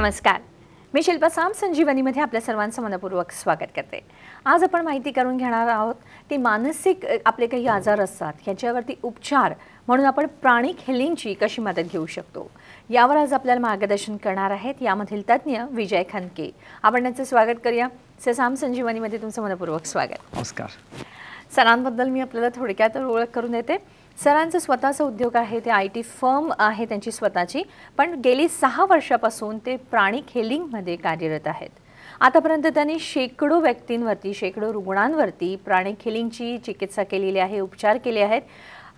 नमस्कार, मी शिल्पा साम संजीवनीमध्ये आपल्या सर्वांचं मनपूर्वक स्वागत करते। आज आपण माहिती करून घेणार आहोत ती मानसिक आपले काही आजार असतात याच्यावरती उपचार म्हणून आपण प्राणिक हिलिंगची कशी मदत घेऊ शकतो यावर आज आपल्याला मार्गदर्शन करणार आहेत यामधील तज्ञ विजय खनके। आपण त्यांचे स्वागत करूया। साम संजीवनीमध्ये तुमचं मनपूर्वक स्वागत। नमस्कार। सरांबद्दल मी आपल्याला थोडक्यात ओळख करून देते। सरांचा स्वतःचा उद्योग आहे, ते IT फर्म आहे त्यांची स्वतःची, पण गेली 6 वर्षापासून ते प्राणिक हिलिंगमध्ये कार्यरत आहेत। आतापर्यंत त्यांनी शेकडो व्यक्तींवरती, शेकडो रुग्णांवरती प्राणिक हिलिंगची चिकित्सा केलेली आहे, उपचार केले आहेत।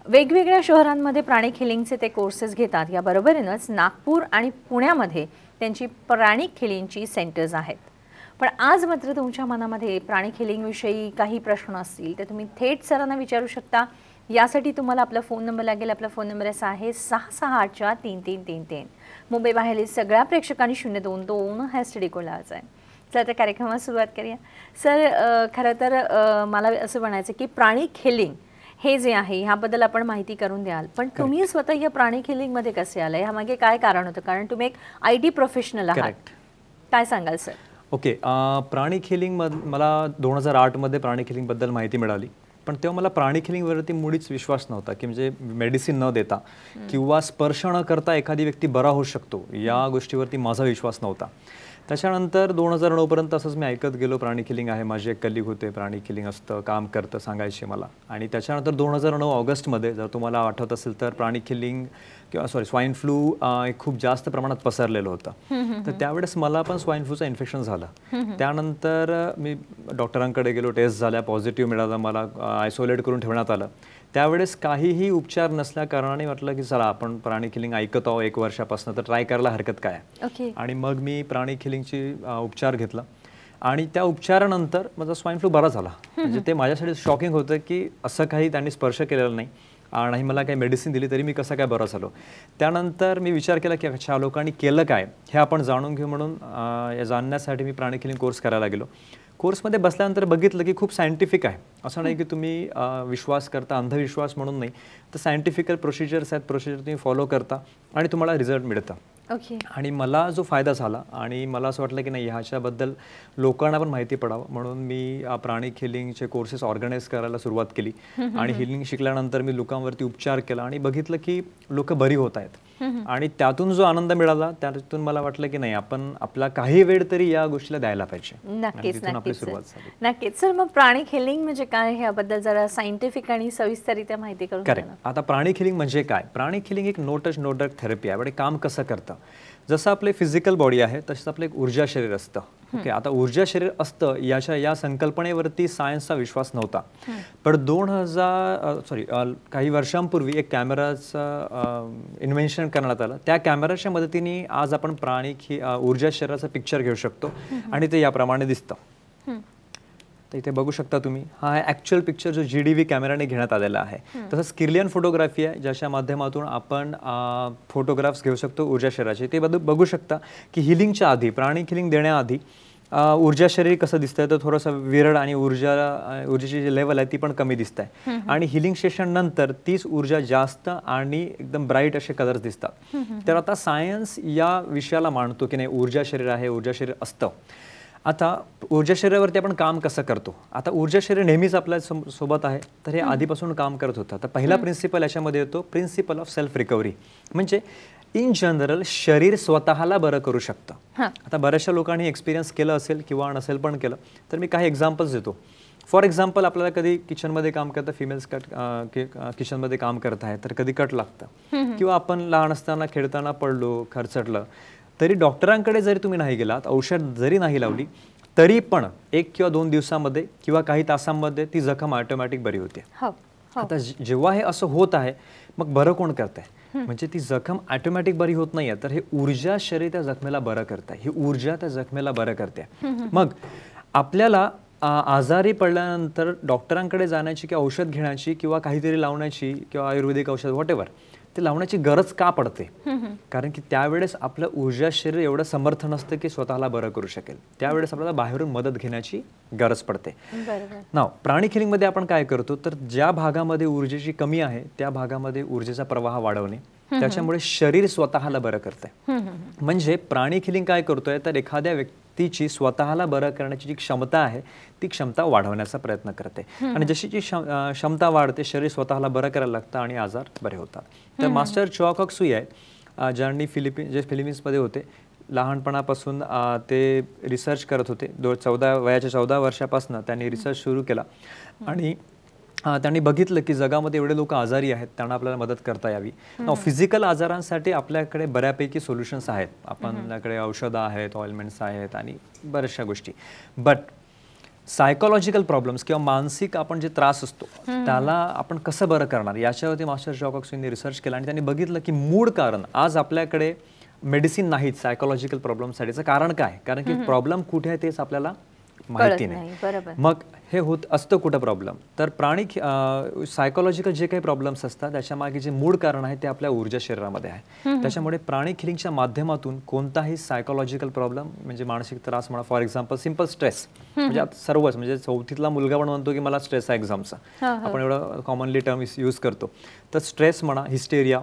वेगवेगळ्या शहरांमध्ये प्राणिक हिलिंगचे ते कोर्सेस घेतात। या बरोबरीनेच नागपूर आणि पुण्यामध्ये त्यांची प्राणिक हिलिंगची सेंटर्स आहेत। पण आज मात्र तुमच्या मनामध्ये प्राणिक हिलिंग विषयी काही प्रश्न असतील तर तुम्ही थेट सरांना विचारू शकता। यासाठी तुम्हाला आपला फोन नंबर लागेल। आपला फोन नंबर असा आहे 66843333। मुंबई बाहेरील सगळ्या प्रेक्षकांनी 022 # कोलायचा आहे। चला तर कार्यक्रमाला सुरुवात करूया। सर, खरं तर मला असं म्हणायचं की प्राणिक हिलिंग हे जे आहे ह्याबद्दल आपण माहिती करून द्याल, पण तुम्ही स्वतः या प्राणिक हिलिंग मध्ये कसे आले, ह्यामागे काय कारण होतं? कारण तुम्ही एक IT प्रोफेशनल आहात, काय सांगाल सर? ओके, प्राणिक हिलिंग मला 2008 मध्ये प्राणिक हिलिंग बद्दल माहिती मिळाली, पण तेव्हा मला प्राणिक हिलिंगवरती मुळीच विश्वास नव्हता की म्हणजे मेडिसिन न देता किंवा स्पर्श न करता एखादी व्यक्ती बरा होऊ शकतो या गोष्टीवरती माझा विश्वास नव्हता। त्याच्यानंतर 2009 पर्यंत असंच मी ऐकत गेलो प्राणिक हिलिंग आहे। माझे एक कलिग होते, प्राणिक हिलिंग असतं, काम करतं, सांगायचे मला। आणि त्याच्यानंतर 2009 ऑगस्टमध्ये जर तुम्हाला आठवत असेल तर प्राणिक हिलिंग किंवा स्वाईन फ्लू खूप जास्त प्रमाणात पसरलेलं होतं। तर त्यावेळेस मला पण स्वाईन फ्लूचं इन्फेक्शन झालं। त्यानंतर मी डॉक्टरांकडे गेलो, टेस्ट झाल्या, पॉझिटिव्ह मिळालं, मला आयसोलेट करून ठेवण्यात आलं। त्यावेळेस काहीही उपचार नसल्या कारणाने म्हटलं की चला आपण प्राणिक हिलिंग ऐकत आहोत 1 वर्षापासून, तर ट्राय करायला हरकत काय आहे। आणि मग मी प्राणिक हिलिंगची उपचार घेतला आणि त्या उपचारानंतर माझा स्वाईन फ्लू बरा झाला। म्हणजे ते माझ्यासाठी शॉकिंग होतं की असं काही त्यांनी स्पर्श केलेला नाही आणि मला काही मेडिसिन दिली तरी मी कसं काय बरा झालो। त्यानंतर मी विचार केला की अच्छा लोकांनी केलं काय हे आपण जाणून घेऊ, म्हणून जाणण्यासाठी मी प्राणिक हिलिंग कोर्स करायला गेलो। कोर्समध्ये बसल्यानंतर बघितलं की खूप सायंटिफिक आहे, असं नाही की तुम्ही विश्वास करता, अंधविश्वास म्हणून नाही, तर सायंटिफिकल प्रोसिजर्स आहेत, प्रोसिजर तुम्ही फॉलो करता आणि तुम्हाला रिझल्ट मिळतं। आणि मला जो फायदा झाला आणि मला असं वाटलं की नाही ह्याच्याबद्दल लोकांना पण माहिती पडावं, म्हणून मी प्राणिक हिलिंगचे कोर्सेस ऑर्गनाईज करायला सुरुवात केली। आणि हिलिंग शिकल्यानंतर मी लोकांवरती उपचार केला आणि बघितलं की लोक बरी होत आहेत। आणि त्यातून जो आनंद मिळाला त्यातून मला वाटलं की नाही आपण आपला काही वेळ तरी या गोष्टीला द्यायला पाहिजे। नक्कीच सर, मग प्राणिक हिलिंग म्हणजे काय ह्याबद्दल जरा सायंटिफिक आणि सविस्तररित्या माहिती करून द्या ना। आता प्राणिक हिलिंग म्हणजे काय? प्राणिक हिलिंग एक no touch no drug therapy आहे। काम कसं करतं, जसं आपले फिजिकल बॉडी आहे तसंच आपलं एक ऊर्जा शरीर असतं। ओके, आता ऊर्जा शरीर असतं या संकल्पनेवरती सायन्सचा विश्वास नव्हता, पण काही वर्षांपूर्वी एक कॅमेराचं इन्व्हेन्शन करण्यात आलं। त्या कॅमेराच्या मदतीने आज आपण प्राणिक ऊर्जा शरीराचं पिक्चर घेऊ शकतो आणि ते याप्रमाणे दिसतं। तर इथे बघू शकता तुम्ही, हा आहे ॲक्च्युअल पिक्चर जो GDV कॅमेराने घेण्यात आलेला आहे। तसंच किर्लियन फोटोग्राफी आहे ज्याच्या माध्यमातून आपण फोटोग्राफ्स घेऊ शकतो ऊर्जा शरीराचे। ते बघू शकता की हिलिंगच्या आधी, प्राणिक हिलिंग देण्याआधी ऊर्जा शरीर कसं दिसतंय, तर थोडंसं विरळ आणि ऊर्जेची जी लेवल आहे ती पण कमी दिसत आहे। आणि हिलिंग सेशन नंतर तीच ऊर्जा जास्त आणि एकदम ब्राईट असे कलर्स दिसतात। तर आता सायन्स या विषयाला मानतो की नाही ऊर्जा शरीर आहे, ऊर्जा शरीर असतं। आता ऊर्जा शरीरावरती आपण काम कसं करतो? आता ऊर्जा शरीर नेहमीच आपल्या सोबत आहे, तर हे आधीपासून काम करत होतं। तर पहिला प्रिन्सिपल याच्यामध्ये येतो प्रिन्सिपल ऑफ सेल्फ रिकव्हरी, म्हणजे इन जनरल शरीर स्वतःला बरं करू शकतं। आता बऱ्याचशा लोकांनी एक्सपिरियन्स केलं असेल किंवा नसेल पण केलं, तर मी काही एक्झाम्पल्स देतो। फॉर एक्झाम्पल, आपल्याला कधी किचनमध्ये काम करतं, फिमेल्स किचनमध्ये काम करत आहे तर कधी कट लागतं, किंवा आपण लहान असताना खेळताना पडलो, खरचटलं, तरी डॉक्टरांकडे जरी तुम्ही नाही गेलात, औषध जरी नाही लावली, तरी पण 1 किंवा 2 दिवसामध्ये किंवा काही तासांमध्ये ती जखम ऑटोमॅटिक बरी होते। आता जेव्हा हे असं होत आहे, मग बरं कोण करतंय? म्हणजे ती जखम ऑटोमॅटिक बरी होत नाहीये, तर हे ऊर्जा शरीर त्या जखमेला बरं करते, ही ऊर्जा त्या जखमेला बरं करते। मग आपल्याला आजारी पडल्यानंतर डॉक्टरांकडे जाण्याची किंवा औषध घेण्याची किंवा काहीतरी लावण्याची किंवा आयुर्वेदिक औषध व्हॉटेवर ते लावण्याची गरज का पडते? कारण की त्यावेळेस आपलं ऊर्जा शरीर एवढं समर्थ नसतं की स्वतःला बरं करू शकेल, त्यावेळेस आपल्याला बाहेरून मदत घेण्याची गरज पडते। नाव प्राणिक हिलिंगमध्ये आपण काय करतो, तर ज्या भागामध्ये ऊर्जेची कमी आहे त्या भागामध्ये ऊर्जेचा प्रवाह वाढवणे, त्याच्यामुळे शरीर स्वतःला बरं करते. म्हणजे प्राणिक हिलिंग काय करतोय तर एखाद्या व्यक्तीची स्वतःला बरं करण्याची जी क्षमता आहे ती क्षमता वाढवण्याचा प्रयत्न करते. आणि जशी जी क्षमता वाढते शरीर स्वतःला बरं करायला लागतं आणि आजार बरे होतात. तर मास्टर चोआ कॉक सुई आहे, ज्यांनी फिलिपिन्समध्ये होते, लहानपणापासून ते रिसर्च करत होते. वयाच्या 14 वर्षापासून त्यांनी रिसर्च सुरू केला आणि त्यांनी बघितलं की जगामध्ये एवढे लोक आजारी आहेत, त्यांना आपल्याला मदत करता यावी. फिजिकल आजारांसाठी आपल्याकडे बऱ्यापैकी सोल्युशन्स आहेत, आपल्याकडे औषधं आहेत, ऑइलमेंट्स आहेत आणि बऱ्याचशा गोष्टी. बट सायकोलॉजिकल प्रॉब्लेम्स किंवा मानसिक आपण जे त्रास असतो त्याला आपण कसं बरं करणार याच्यावरती मास्टर चोआ कॉक सुईंनी रिसर्च केला आणि त्यांनी बघितलं की मूळ कारण आज आपल्याकडे मेडिसिन नाहीत सायकोलॉजिकल प्रॉब्लेमसाठीचं. कारण काय? कारण की प्रॉब्लेम कुठे आहे तेच आपल्याला माहिती नाही. मग हे होत असतं कुठं प्रॉब्लेम, तर प्राणिक सायकोलॉजिकल जे काही प्रॉब्लेम्स असतात त्याच्या मागे जे मूळ कारण आहे ते आपल्या ऊर्जा शरीरामध्ये आहे. त्याच्यामुळे प्राणिक हिलिंगच्या माध्यमातून कोणताही सायकोलॉजिकल प्रॉब्लेम म्हणजे मानसिक त्रास म्हणा, फॉर एक्झाम्पल सिंपल स्ट्रेस, म्हणजे सर्वच म्हणजे 4थीतला मुलगा पण म्हणतो की मला स्ट्रेस आहे एक्झामचा, आपण एवढं कॉमनली टर्म यूज करतो. तर स्ट्रेस म्हणा, हिस्टेरिया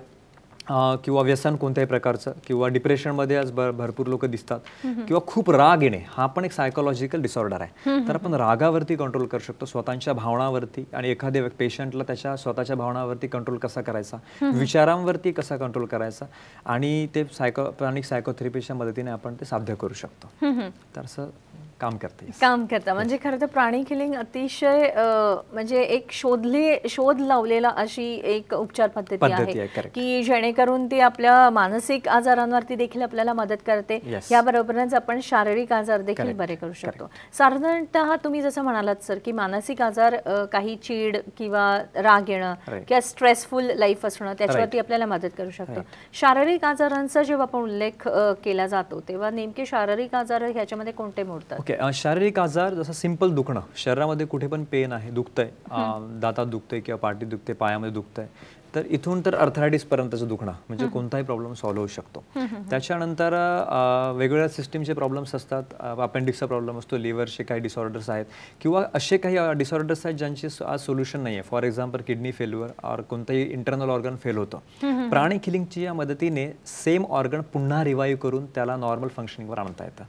किंवा व्यसन कोणत्याही प्रकारचं किंवा डिप्रेशनमध्ये आज भरपूर लोक दिसतात, किंवा खूप राग येणे हा पण एक सायकोलॉजिकल डिसऑर्डर आहे. तर आपण रागावरती कंट्रोल करू शकतो, स्वतःच्या भावनावरती, आणि एखाद्या पेशंटला त्याच्या स्वतःच्या भावनावरती कंट्रोल कसा करायचा, विचारांवरती कसा कंट्रोल करायचा, आणि ते प्राणिक सायकोथेरपीच्या मदतीने आपण ते साध्य करू शकतो. तर असं काम करतं. म्हणजे खरं तर प्राणिक हिलिंग अतिशय म्हणजे एक शोध लावलेला अशी एक उपचार पद्धती आहे की जेणेकरून ती आपल्या मानसिक आजारांवरती देखील आपल्याला मदत करते. याबरोबरच आपण शारीरिक आजार देखील बरे करू शकतो. साधारणतः तुम्ही जसं म्हणालात सर की मानसिक आजार काही चीड किंवा राग येणं किंवा स्ट्रेसफुल लाईफ असणं त्याच्यावरती आपल्याला मदत करू शकतो. शारीरिक आजारांचा जेव्हा आपण उल्लेख केला जातो तेव्हा नेमके शारीरिक आजार ह्याच्यामध्ये कोणते मोडतात? शारीरिक आजार जसं सिंपल दुखणं, शरीरामध्ये कुठे पण पेन आहे, दुखतंय, दातात दुखतंय किंवा पाठीत दुखते, पायामध्ये दुखतंय, तर इथून तर अर्थरायटिस पर्यंतचं दुखणं म्हणजे कोणताही प्रॉब्लेम सॉल्व्ह होऊ शकतो. त्याच्यानंतर वेगवेगळ्या सिस्टीमचे प्रॉब्लेम्स असतात, अपेंडिक्सचा प्रॉब्लेम असतो, लिव्हरचे काही डिसऑर्डर्स आहेत किंवा असे काही डिसऑर्डर्स आहेत ज्यांची आज सोल्युशन नाही आहे. फॉर एक्झाम्पल किडनी फेल्युअर और कोणतंही इंटरनल ऑर्गन फेल होतं. प्राणिक हिलिंगची या मदतीने सेम ऑर्गन पुन्हा रिवाईव्ह करून त्याला नॉर्मल फंक्शनिंगवर आणता येतं,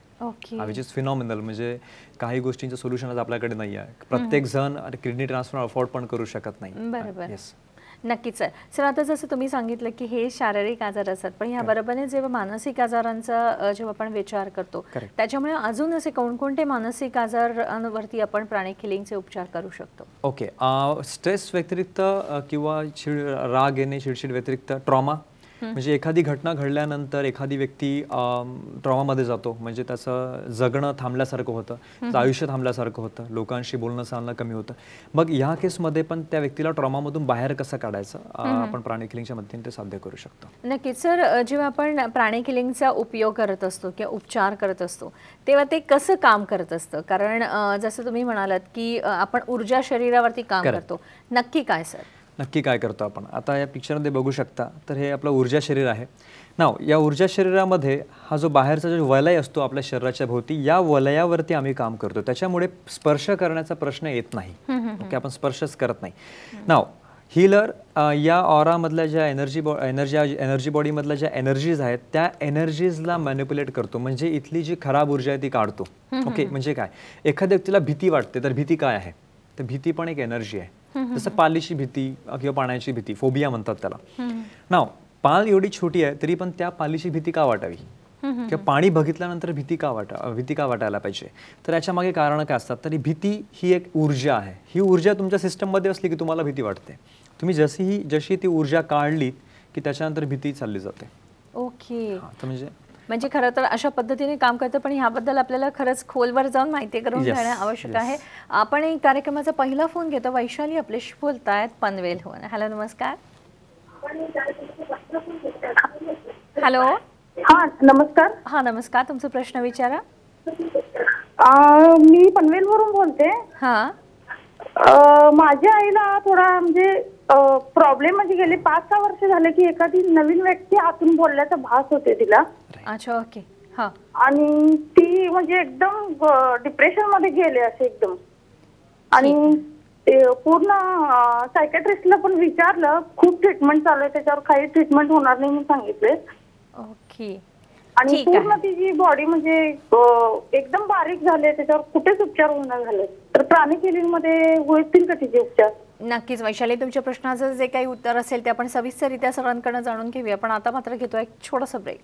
विच इज फिनॉमिनल. म्हणजे काही गोष्टींचं सोल्युशन आज आपल्याकडे नाही आहे. प्रत्येक जण किडनी ट्रान्सफर अफोर्ड पण करू शकत नाही. नक्कीच सर. आता जसं तुम्ही सांगितलं की हे शारीरिक आजार असतात, पण ह्या बरोबरने जेव्हा मानसिक आजारांचा जेव्हा आपण विचार करतो त्याच्यामुळे अजून असे कोणकोणते मानसिक आजारांवरती आपण प्राणिक हिलिंगचे उपचार करू शकतो? ओके, स्ट्रेस व्यतिरिक्त किंवा राग येणे, चिडचिड व्यतिरिक्त ट्रॉमा, म्हणजे एखादी घटना घडल्यानंतर एखादी व्यक्ती ट्रॉमामध्ये जातो, म्हणजे त्याचं जगणं थांबल्यासारखं होतं, त्याचं आयुष्य थांबल्यासारखं होतं, लोकांशी बोलणं चालणं कमी होतं. मग ह्या केसमध्ये पण त्या व्यक्तीला ट्रॉमामधून बाहेर कसं काढायचं आपण प्राणिक हिलिंगच्या मदतीने ते साध्य करू शकतो. नक्कीच सर. जेव्हा आपण प्राणिक हिलिंगचा उपयोग करत असतो किंवा उपचार करत असतो तेव्हा ते कसं काम करत असतं? कारण जसं तुम्ही म्हणालात की आपण ऊर्जा शरीरावरती काम करतो, नक्की काय सर? नक्की काय करतो आपण? आता या पिक्चरमध्ये बघू शकता, तर हे आपलं ऊर्जा शरीर आहे. नाव या ऊर्जा शरीरामध्ये हा जो बाहेरचा जो वलय असतो आपल्या शरीराच्या भोवती, या वलयावरती आम्ही काम करतो. त्याच्यामुळे स्पर्श करण्याचा प्रश्न येत नाही. ओके, आपण स्पर्शच करत नाही. नाव हीलर या ऑरामधल्या ज्या एनर्जी बॉडीमधल्या ज्या एनर्जीज आहेत त्या एनर्जीजला मॅनिप्युलेट करतो, म्हणजे इथली जी खराब ऊर्जा आहे ती काढतो. ओके, म्हणजे काय, एखाद्या व्यक्तीला भीती वाटते, तर भीती काय आहे? तर भीती पण एक एनर्जी आहे. जसं पालीची भीती किंवा पाण्याची भीती, फोबिया म्हणतात त्याला. नाव पाल एवढी छोटी आहे तरी पण त्या पालीची भीती का वाटावी किंवा पाणी बघितल्यानंतर भीती का वाटायला पाहिजे? तर याच्या मागे कारण काय असतात? तरी भीती ही एक ऊर्जा आहे. ही ऊर्जा तुमच्या सिस्टममध्ये असली की तुम्हाला भीती वाटते. तुम्ही जशी ती ऊर्जा काढली की त्याच्यानंतर भीती चालली जाते. ओके, म्हणजे खरं तर अशा पद्धतीने काम करतं, पण ह्याबद्दल आपल्याला खरंच खोलवर जाऊन माहिती करून घेणं आवश्यक आहे. आपण एक कार्यक्रमाचा पहिला फोन घेतो. वैशाली आपल्याशी बोलतायत पनवेलहून. हॅलो, नमस्कार. हॅलो. हा नमस्कार. हा नमस्कार, तुमचा प्रश्न विचारा. मी पनवेलवरून बोलते. हा, माझ्या आईला थोडा म्हणजे प्रॉब्लेम म्हणजे गेले 5-6 वर्ष झाले की एखादी नवीन व्यक्ती आतून बोलल्याचा भास होते तिला. अच्छा, ओके. हा, आणि ती म्हणजे एकदम डिप्रेशन मध्ये गेले असे एकदम. आणि ते पूर्ण सायकॅट्रिस्टला पण विचारलं, खूप ट्रीटमेंट चालू आहे, त्याच्यावर काही ट्रीटमेंट होणार नाही म्हणून सांगितले. ओके. आणि पूर्ण तिची बॉडी म्हणजे एकदम बारीक झाले, त्याच्यावर कुठेच उपचार होणार झाले. तर प्राणिक हिलिंग मध्ये होतील का तिचे उपचार? नक्कीच वैशाली, तुमच्या प्रश्नाचं जे काही उत्तर असेल ते आपण सविस्तररित्या सगळ्यांकडनं जाणून घेऊया, पण आता मात्र घेतो एक छोटासा ब्रेक.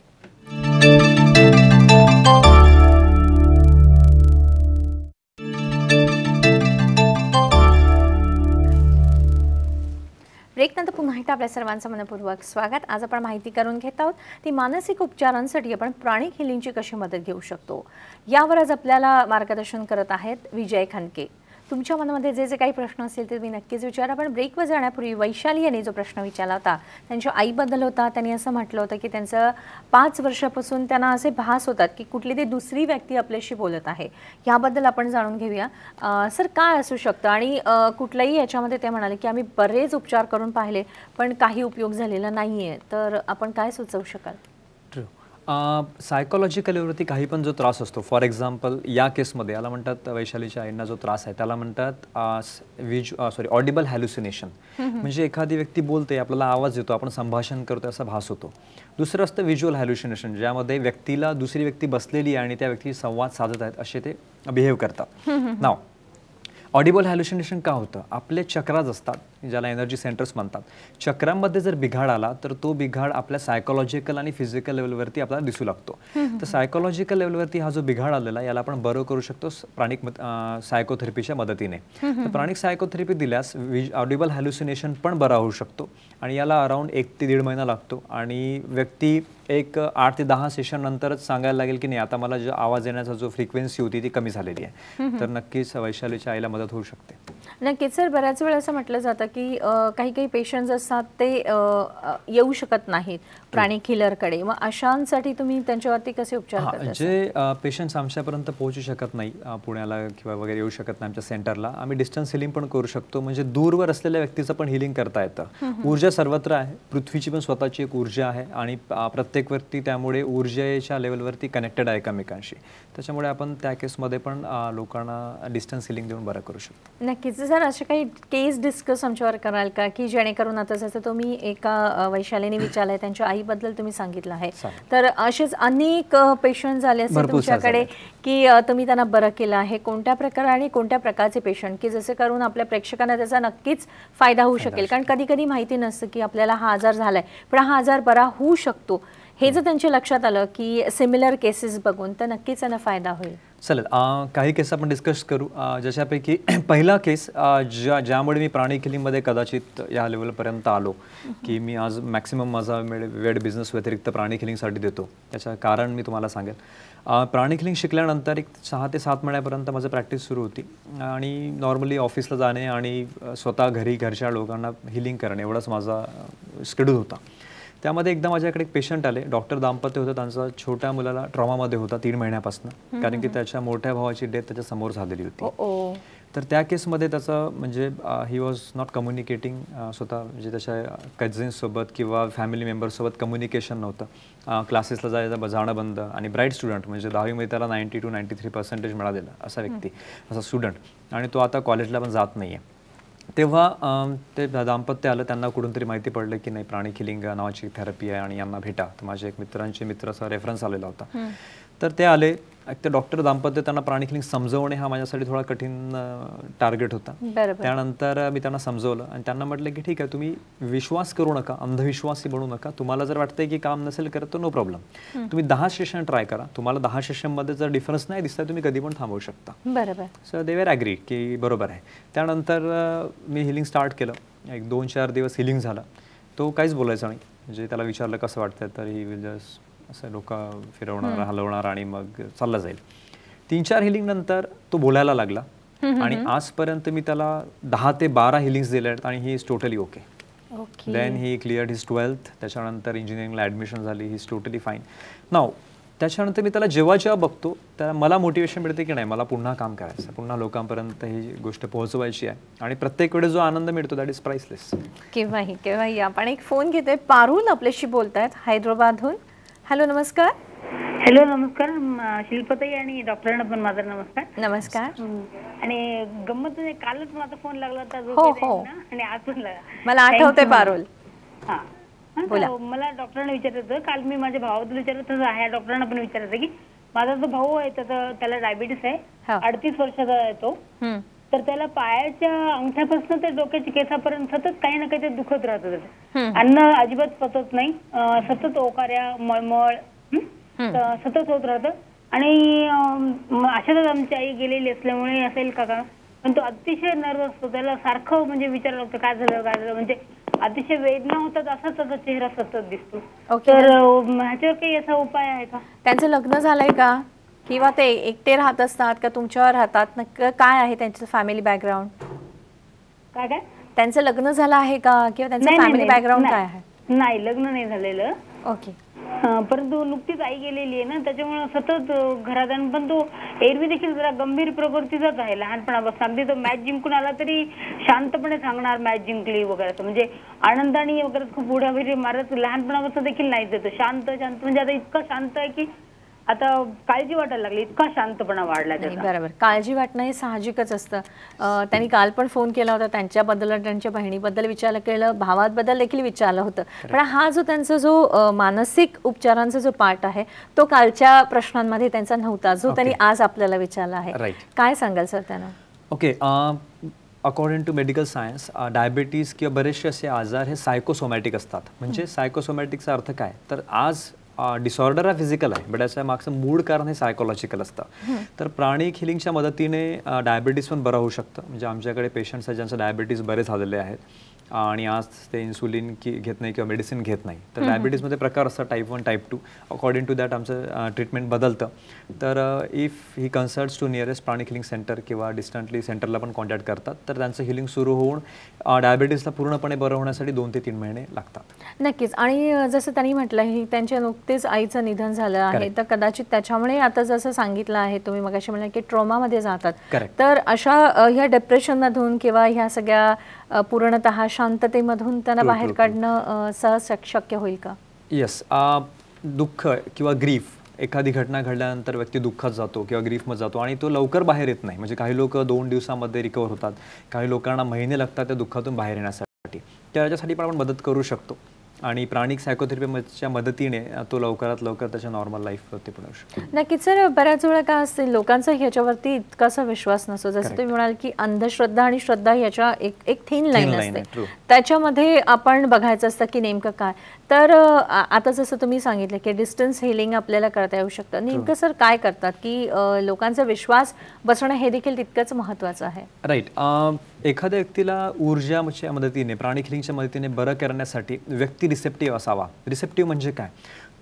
ब्रेकनंतर पुन्हा एकदा आपल्या सर्वांचं मनपूर्वक स्वागत. आज आपण माहिती करून घेत आहोत ती मानसिक उपचारांसाठी आपण प्राणिक हिलिंगची कशी मदत घेऊ शकतो, यावर आज आपल्याला मार्गदर्शन करत आहेत विजय खनके. तुमच्या मनामध्ये जे जे काही प्रश्न असतील ते तुम्ही नक्कीच विचारा. पण ब्रेकवर जाण्यापूर्वी वैशाली यांनी जो प्रश्न विचारला होता त्यांच्या आईबद्दल होता. त्यांनी असं म्हटलं होतं की त्यांचं 5 वर्षापासून त्यांना असे भास होतात की कुठली ती दुसरी व्यक्ती आपल्याशी बोलत आहे. याबद्दल आपण जाणून घेऊया. सर, काय असू शकतं? आणि कुठल्याही याच्यामध्ये ते म्हणाले की आम्ही बरेच उपचार करून पाहिले पण काही उपयोग झालेला नाही आहे, तर आपण काय सुचवू शकाल? सायकोलॉजिकल लेवलवरती काही पण जो त्रास असतो, फॉर एक्झाम्पल या केसमध्ये याला म्हणतात, वैशालीच्या आईंना जो त्रास आहे त्याला म्हणतात ऑडिबल हॅल्युसिनेशन. म्हणजे एखादी व्यक्ती बोलते, आपल्याला आवाज येतो, आपण संभाषण करतो असा भास होतो. दुसरं असतं व्हिज्युअल हॅल्युसिनेशन, ज्यामध्ये व्यक्तीला दुसरी व्यक्ती बसलेली आहे आणि त्या व्यक्ती संवाद साधत आहेत असे ते बिहेव करतात. नाव ऑडिबल हॅल्युसिनेशन का होतं? आपले चक्राज असतात, ज्याला एनर्जी सेंटर्स म्हणतात. चक्रांमध्ये जर बिघाड आला तर तो बिघाड आपल्या सायकोलॉजिकल आणि फिजिकल लेवलवरती आपल्याला दिसू लागतो. तर सायकोलॉजिकल लेवलवरती हा जो बिघाड आलेला याला आपण बरं करू शकतो प्राणिक सायकोथेरपीच्या मदतीने. तर प्राणिक सायकोथेरपी दिल्यास ऑडिबल हॅल्युसिनेशन पण बरा होऊ शकतो आणि याला अराउंड 1 ते 1.5 महिना लागतो. आणि व्यक्ती एक 8 ते 10 सेशन नंतरच सांगायला लागेल की नाही, आता मला जो आवाज येण्याचा जो फ्रिक्वेन्सी होती ती कमी झालेली आहे. तर नक्कीच वैशालीच्या आईला मदत होऊ शकते. नक्कीच सर, बऱ्याच वेळा असं म्हटलं जातं की काही काही पेशंट्स असतात ते येऊ शकत नाहीत प्राणिक हिलरकडे, मग अशांसाठी तुम्ही त्यांच्यावरती कसे उपचार करता? जे पेशंट्स आमच्यापर्यंत पोहोचू शकत नाही, पुण्याला किंवा वगैरे येऊ शकत नाही आमच्या सेंटरला, आम्ही डिस्टन्स हिलिंग पण करू शकतो. म्हणजे दूरवर असलेल्या व्यक्तीचं पण हिलिंग करता येतं. ऊर्जा सर्वत्र आहे, पृथ्वीची पण स्वतःची एक ऊर्जा आहे आणि प्रत्येक व्यक्ती त्यामुळे ऊर्जेच्या लेवलवरती कनेक्टेड आहे एकमेकांशी. त्याच्यामुळे आपण त्या केसमध्ये पण लोकांना डिस्टन्स हिलिंग देऊन बरं करू शकतो. नक्कीच सर, असे काही केस डिस्कस आमच्यावर कराल का की जेणेकरून आता जसं तुम्ही एका वैशालीने विचारलंय, त्यांच्या आईबद्दल तुम्ही सांगितलं आहे, तर असेच अनेक पेशंट झाले असतील तुमच्याकडे की तुम्ही त्यांना बरं केलं आहे. कोणत्या प्रकारे आणि कोणत्या प्रकारचे पेशंट, की जसे करून आपल्या प्रेक्षकांना त्याचा नक्कीच फायदा होऊ शकेल? कारण कधी कधी माहिती नसतं की आपल्याला हा आजार झालाय पण हा आजार बरा होऊ शकतो. हे जर त्यांच्या लक्षात आलं की सिमिलर केसेस बघून, तर नक्कीच त्यांना फायदा होईल. चालेल, काही केस आपण डिस्कस करू. ज्याच्यापैकी पहिला केस ज्यामुळे मी प्राणिक हिलिंगमध्ये कदाचित या लेवलपर्यंत आलो की मी आज मॅक्सिमम माझा वेळ बिझनेस व्यतिरिक्त प्राणिक हिलिंगसाठी देतो, त्याचं कारण मी तुम्हाला सांगेल. प्राणिक हिलिंग शिकल्यानंतर एक 6 ते 7 महिन्यापर्यंत माझं प्रॅक्टिस सुरू होती आणि नॉर्मली ऑफिसला जाणे आणि स्वतः घरी घरच्या लोकांना हिलिंग करणे एवढाच माझा शेड्यूल होता. त्यामध्ये एकदा माझ्याकडे एक पेशंट आले, डॉक्टर दाम्पत्य होतं, त्यांचा छोट्या मुलाला ट्रॉमामध्ये होता 3 महिन्यापासून, कारण की त्याच्या मोठ्या भावाची डेथ त्याच्या समोर झालेली होती. तर त्या केसमध्ये त्याचं म्हणजे ही वॉज नॉट कम्युनिकेटिंग स्वतः, म्हणजे त्याच्या कझिन्ससोबत किंवा फॅमिली मेंबर्ससोबत कम्युनिकेशन नव्हतं. क्लासेसला जाणं बंद आणि ब्राईट स्टुडंट, म्हणजे 10वीमध्ये त्याला 90 to 93% मिळालेलं असा व्यक्ती, असा स्टुडंट, आणि तो आता कॉलेजला पण जात नाही आहे. तेव्हा ते दाम्पत्य आलं, त्यांना कुठून तरी माहिती पडलं की नाही प्राणिक हिलिंग नावाची थेरपी आहे आणि यांना भेटा. तर माझ्या एक मित्राचा रेफरन्स आलेला होता. तर ते आले. ते डॉक्टर दाम्पत्य, त्यांना प्राणिक हिलिंग समजवणे हा माझ्यासाठी थोडा कठीण टार्गेट होता. त्यानंतर मी त्यांना समजवलं आणि त्यांना म्हटलं की ठीक आहे, तुम्ही विश्वास करू नका, अंधविश्वासी बनू नका. तुम्हाला जर वाटतंय की काम नसेल करत तर नो प्रॉब्लेम, तुम्ही 10 सेशन ट्राय करा. तुम्हाला 10 सेशनमध्ये जर डिफरन्स नाही दिसता तुम्ही कधी पण थांबवू शकता. बरोबर. सो दे वर ॲग्री की बरोबर आहे. त्यानंतर मी हिलिंग स्टार्ट केलं. एक 2-4 दिवस हिलिंग झालं. तो काहीच बोलायचा नाही. म्हणजे त्याला विचारलं कसं वाटतं तर ही विल जस्ट असं डोकं फिरवणार, हलवणार आणि मग चालला जाईल. 3-4 हिलिंग नंतर तो बोलायला लागला आणि आजपर्यंत मी त्याला 10 ते 12 हिलिंग्स दिले आहेत आणि he is totally okay. Then he cleared his 12th. त्याच्यानंतर इंजिनिअरिंगला ॲडमिशन झाली. He is totally fine now. त्याच्यानंतर मी त्याला जेव्हा बघतो त्या मला मोटिवेशन मिळते की नाही, मला पुन्हा काम करायचं, पुन्हा लोकांपर्यंत ही गोष्ट पोहोचवायची आहे आणि प्रत्येक वेळेस जो आनंद मिळतो दॅट इज प्राइसलेस. केव्हाही आपण एक फोन घेतोय. पारुल आपल्याशी बोलतायत हैदराबादहून. हॅलो, नमस्कार. हॅलो, नमस्कार. शिल्पताई आणि डॉक्टरांना पण माझा नमस्कार. नमस्कार. आणि गंमत म्हणजे कालच माझा फोन लागला होता हो, हो. आणि आज पण लागला. मला आठवते पारुल. हा तर मला डॉक्टरांना विचारायचं होतं, काल मी माझ्या भावाबद्दल विचारत होतं, ह्या डॉक्टरांना पण विचारायचं की माझा जो भाऊ आहे त्याला डायबिटीस आहे, 38 वर्षाचा आहे तो. तर त्याला पायाच्या अंगठ्यापासून ते डोक्याच्या केसापर्यंत सतत काही ना काही दुखत राहतं त्याचं. अन्न अजिबात पचत नाही, सतत ओकाऱ्या मळमळ सतत होत राहतं. आणि अशातच आमची आई गेलेली असल्यामुळे असेल का, पण तो अतिशय नर्वस असतो. त्याला सारखं म्हणजे विचारायला लागतं काय झालं, म्हणजे अतिशय वेदना होतात असा त्याचा चेहरा सतत दिसतो. तर ह्याच्यावर काही असा उपाय आहे का? त्यांचं लग्न झालंय का, किंवा ते एकटे राहत असतात का तुमच्यावर राहतात, काय आहे त्यांचं फॅमिली बॅकग्राऊंड? काय त्यांचं लग्न झालं आहे का, किंवा त्यांचं फॅमिली बॅकग्राऊंड काय आहे? नाही, लग्न नाही झालेलं. ओके. परंतु नुकतीच आई गेलेली आहे ना, त्याच्यामुळे सतत घरात. पण तो एरवी देखील जरा गंभीर प्रकृतीचाच आहे लहानपणापासून. अगदी तो मॅच जिंकून आला तरी शांतपणे सांगणार मॅच जिंकली वगैरे, म्हणजे आनंदाने वगैरे खूप उड्याभिरी मारत लहानपणापासून देखील नाही देतो. शांत म्हणजे आता इतकं शांत आहे की आता काळजी वाटायला लागली, इतका शांतपणा वाढला त्याचा. बरोबर, काळजी वाटणं हे साहजिकच असतं. त्यांनी काल पण फोन केला होता, त्यांच्याबद्दल, त्यांच्या बहिणीबद्दल विचारलं केलं, भावाबद्दल देखील विचारलं होतं. पण हा जो त्यांचा जो मानसिक उपचारांचा जो पार्ट आहे तो कालच्या प्रश्नांमध्ये त्यांचा नव्हता, जो त्यांनी आज आपल्याला विचारला आहे. काय सांगाल सर त्यांना? Okay, according to medical science diabetes किंवा बरेचसे असे आजार हे सायकोसोमॅटिक असतात. म्हणजे सायकोसोमॅटिकचा अर्थ काय, तर आज डिसऑर्डर हा फिजिकल आहे, बट याच्या मागचं मूळ कारण हे सायकोलॉजिकल असतं. तर प्राणिक हिलिंगच्या मदतीने डायबिटीज पण बरं होऊ शकतं. म्हणजे आमच्याकडे पेशंट्स आहेत ज्यांचं डायबिटीज बरे झालेले आहेत आणि आज ते इन्सुलिन घेत नाही किंवा मेडिसिन घेत नाही. तर डायबिटीजमध्ये प्रकार असतात type 1, type 2. According to that आमचं ट्रीटमेंट बदलतं. तर if he consults to nearest pranic healing centre किंवा डिस्टंटली सेंटरला पण कॉन्टॅक्ट करतात, तर त्यांचं हिलिंग सुरू होऊन डायबिटीजला पूर्णपणे बरं होण्यासाठी 2 ते 3 महिने लागतात. नक्कीच. आणि जसं त्यांनी म्हटलं की त्यांच्या नुकतेच आईचं निधन झालं आहे, तर कदाचित त्याच्यामुळे आता जसं सांगितलं आहे तुम्ही मगाशी म्हणलं की ट्रॉमामध्ये जातात, तर अशा ह्या डिप्रेशनमधून किंवा ह्या सगळ्या पूर्णतः शांततेमधून त्यांना बाहेर काढणं सहज शक्य होईल का? येस, दुःख किंवा ग्रीफ, एखादी घटना घडल्यानंतर व्यक्ती दुःखात जातो किंवा ग्रीफमध्ये जातो आणि तो लवकर बाहेर येत नाही. म्हणजे काही लोक 2 दिवसामध्ये रिकवर होतात, काही लोकांना महिने लागतात त्या दुःखातून बाहेर येण्यासाठी. त्याच्यासाठी पण आपण मदत करू शकतो आणि प्राणिक सायकोथेरपीच्या मदतीने तो लवकरात लवकर त्याच्या नॉर्मल लाईफवरती पण येऊ शकतो. नक्कीच सर. बऱ्याच वेळा काय असते, लोकांचा ह्याच्यावरती इतकासा विश्वास नसतो. जसं तुम्ही म्हणाल की अंधश्रद्धा आणि श्रद्धा याच्या एक थिन लाईन असते, त्याच्यामध्ये आपण बघायचं असतं की नेमकं काय. तर आता जसं तुम्ही सांगितलं की डिस्टन्स हिलिंग आपल्याला करता येऊ शकतं, नेमकं सर काय करतात की लोकांचा विश्वास बसणं हे देखील तितकंच महत्त्वाचं आहे? राईट. एखाद्या व्यक्तीला ऊर्जाच्या मदतीने, प्राणिक हिलिंगच्या मदतीने बरं करण्यासाठी व्यक्ती रिसेप्टिव्ह असावा. रिसेप्टिव्ह म्हणजे काय,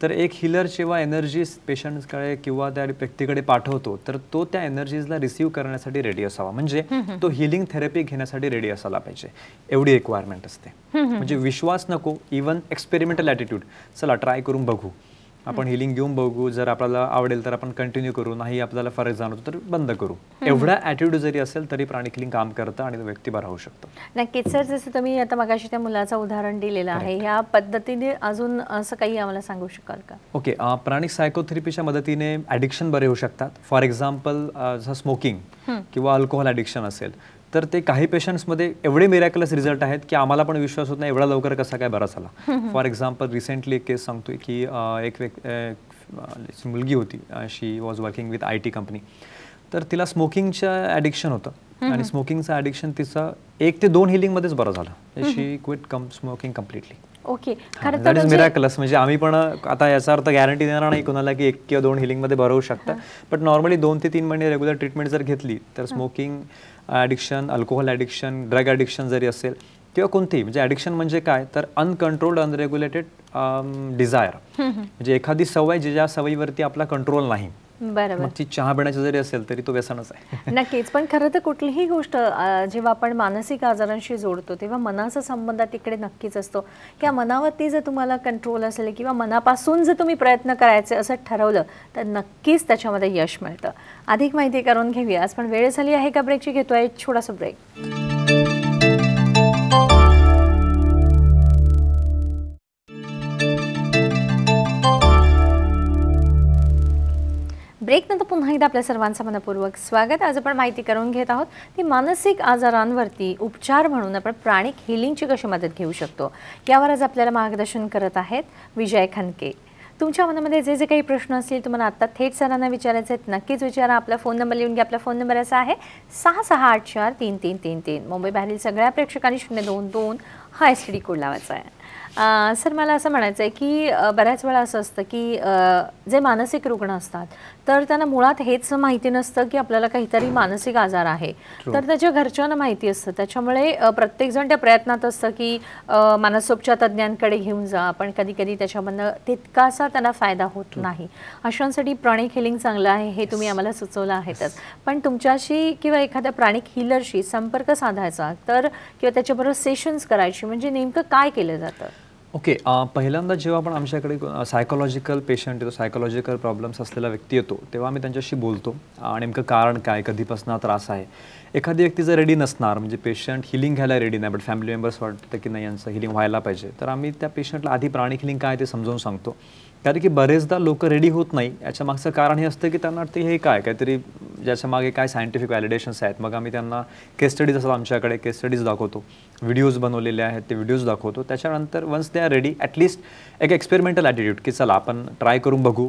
तर एक हिलर जेव्हा एनर्जीज पेशंट्सकडे किंवा त्या व्यक्तीकडे पाठवतो, तर तो त्या एनर्जीजला रिसीव्ह करण्यासाठी रेडी असावा. म्हणजे तो हिलिंग थेरपी घेण्यासाठी रेडी असायला पाहिजे, एवढी रिक्वायरमेंट असते. म्हणजे विश्वास नको, इव्हन एक्सपेरिमेंटल ॲटिट्यूड, चला ट्राय करून बघू, आपण हिलिंग घेऊन बघू, जर आपल्याला आवडेल तर आपण कंटिन्यू करू, नाही आपल्याला फरक जाणवतो तर बंद करू, एवढा ॲटिट्यूड जरी असेल तरी प्राणिक हिलिंग काम करतं आणि व्यक्ती बरा होऊ शकतो. नक्कीच सर. जसं तुम्ही आता मगाशी त्या मुलाचं उदाहरण दिलेलं आहे, ह्या पद्धतीने अजून असं काही आम्हाला सांगू शकाल का? ओके. प्राणिक सायकोथेरपीच्या मदतीने ॲडिक्शन बरे होऊ शकतात. फॉर एक्झाम्पल स्मोकिंग किंवा अल्कोहोल ॲडिक्शन असेल तर ते काही पेशंट्समध्ये एवढे मिरॅक्युलस रिझल्ट आहेत की आम्हाला पण विश्वास होत नाही एवढा लवकर कसा काय बरा झाला. फॉर एक्झाम्पल रिसेंटली एक केस सांगतोय की एक मुलगी होती, she was working with IT company. तर तिला स्मोकिंगचं ॲडिक्शन होतं आणि स्मोकिंगचं ॲडिक्शन तिचं 1 ते 2 हिलिंगमध्येच बरं झालं. She quit smoking completely. Okay. That is miraculous. म्हणजे आम्ही पण आता याचा अर्थ गॅरंटी देणार नाही कोणाला की 1 किंवा 2 हिलिंगमध्ये बरं होऊ शकतं, बट नॉर्मली 2 ते 3 महिने रेग्युलर ट्रीटमेंट जर घेतली तर smoking addiction, alcohol addiction, drug addiction जरी असेल किंवा कोणतेही, म्हणजे ॲडिक्शन म्हणजे काय तर अनकंट्रोल्ड अनरेग्युलेटेड डिझायर, म्हणजे एखादी सवय ज्या सवयीवरती आपला कंट्रोल नाही. बरोबर. मग ती चहा पिण्याची जरी असेल तरी तो व्यसनच आहे. नक्कीच. पण खरं तर कुठलीही गोष्ट जेव्हा आपण मानसिक आजारांशी जोडतो तेव्हा मनाचा संबंध तिकडे नक्कीच असतो. त्या मनावरती जर तुम्हाला कंट्रोल असेल किंवा मनापासून जर तुम्ही प्रयत्न करायचे असं ठरवलं तर नक्कीच त्याच्यामध्ये यश मिळतं. अधिक माहिती करून घेऊया. आज पण वेळ झाली आहे का ब्रेकची, घेतोय छोटासा ब्रेक. ब्रेक नंतर पुन्हा एकदा आपल्या सर्वांचं मनपूर्वक स्वागत. आज आपण माहिती करून घेत आहोत की मानसिक आजारांवरती उपचार म्हणून आपण प्राणिक हिलिंगची कशी मदत घेऊ शकतो, यावर आज आपल्याला मार्गदर्शन करत आहेत विजय खनके. तुमच्या मनामध्ये जे जे काही प्रश्न असतील तुम्हाला आता थेट सरांना विचारायचे आहेत, नक्कीच विचारा. आपला फोन नंबर लिहून घ्या. आपला फोन नंबर असा आहे 66843333. मुंबई बाहेरील सगळ्या प्रेक्षकांनी 022 हा STD कोड लावायचा आहे. सर, मला असं म्हणायचं आहे की बऱ्याच वेळा असं असतं की जे मानसिक रुग्ण असतात तर त्यांना मुळात हेच माहिती नसतं की आपल्याला काहीतरी मानसिक आजार आहे, तर त्याच्या घरच्यांना माहिती असतं. त्याच्यामुळे प्रत्येकजण त्या प्रयत्नात असतं की मानसोपचार तज्ज्ञांकडे घेऊन जा, पण कधी कधी त्याच्यामधनं तितकासा त्यांना फायदा होत नाही. अशांसाठी प्राणिक हिलिंग चांगलं आहे हे तुम्ही आम्हाला सुचवलं आहेतच, पण तुमच्याशी किंवा एखाद्या प्राणिक हिलरशी संपर्क साधायचा तर किंवा त्याच्याबरोबर सेशन्स करायची म्हणजे नेमकं काय केलं जातं? ओके, पहिल्यांदा जेव्हा आपण आमच्याकडे सायकोलॉजिकल पेशंट येतो, सायकोलॉजिकल प्रॉब्लेम्स असलेला व्यक्ती येतो, तेव्हा आम्ही त्यांच्याशी बोलतो. नेमकं कारण काय, कधीपासून हा त्रास आहे. एखादी व्यक्ती जर रेडी नसणार, म्हणजे पेशंट हिलिंग घ्यायला रेडी नाही, बट फॅमिली मेंबर्स वाटतं की नाही यांचं हिलिंग व्हायला पाहिजे, तर आम्ही त्या पेशंटला आधी प्राणिक हिलिंग काय ते समजावून सांगतो. कारण की बरेचदा लोक रेडी होत नाही. याच्या मागचं कारण हे असतं की त्यांना वाटतं हे काय काहीतरी ज्याच्या मागे काय सायंटिफिक व्हॅलिडेशन्स आहेत. मग आम्ही त्यांना केस स्टडीज असतात, आमच्याकडे केस स्टडीज दाखवतो, व्हिडिओज बनवलेले आहेत ते व्हिडिओज दाखवतो. त्याच्यानंतर once they are ready, at least एक एक्सपेरिमेंटल ॲटिट्यूड की चला आपण ट्राय करून बघू,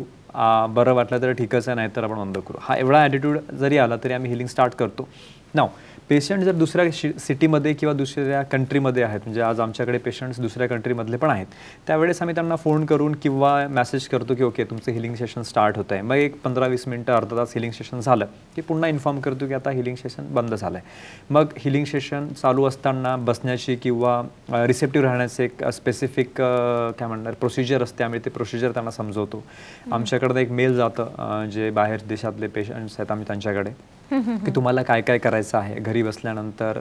बरं वाटलं तर ठीकच आहे, नाही तर आपण बंद करू, हा एवढा ॲटिट्यूड जरी आला तरी आम्ही हिलिंग स्टार्ट करतो. नाव पेशंट जर दुसऱ्या सिटीमध्ये किंवा दुसऱ्या कंट्रीमध्ये आहेत, म्हणजे आज आमच्याकडे पेशंट्स दुसऱ्या कंट्रीमधले पण आहेत, त्यावेळेस आम्ही त्यांना फोन करून किंवा मेसेज करतो की ओके तुमचं हिलिंग सेशन स्टार्ट होतं आहे. मग एक 15-20 मिनटं अर्धा तास हिलिंग सेशन झालं की पुन्हा इन्फॉर्म करतो की आता हिलिंग सेशन बंद झालं आहे. मग हिलिंग सेशन चालू असताना बसण्याची किंवा रिसेप्टिव्ह राहण्याचे एक स्पेसिफिक काय म्हणणार प्रोसिजर असते, आम्ही ते प्रोसिजर त्यांना समजवतो. आमच्याकडे एक मेल जातं जे बाहेर देशातले पेशंट्स आहेत आम्ही त्यांच्याकडे की तुम्हाला काय काय करायचं आहे, घरी बसल्यानंतर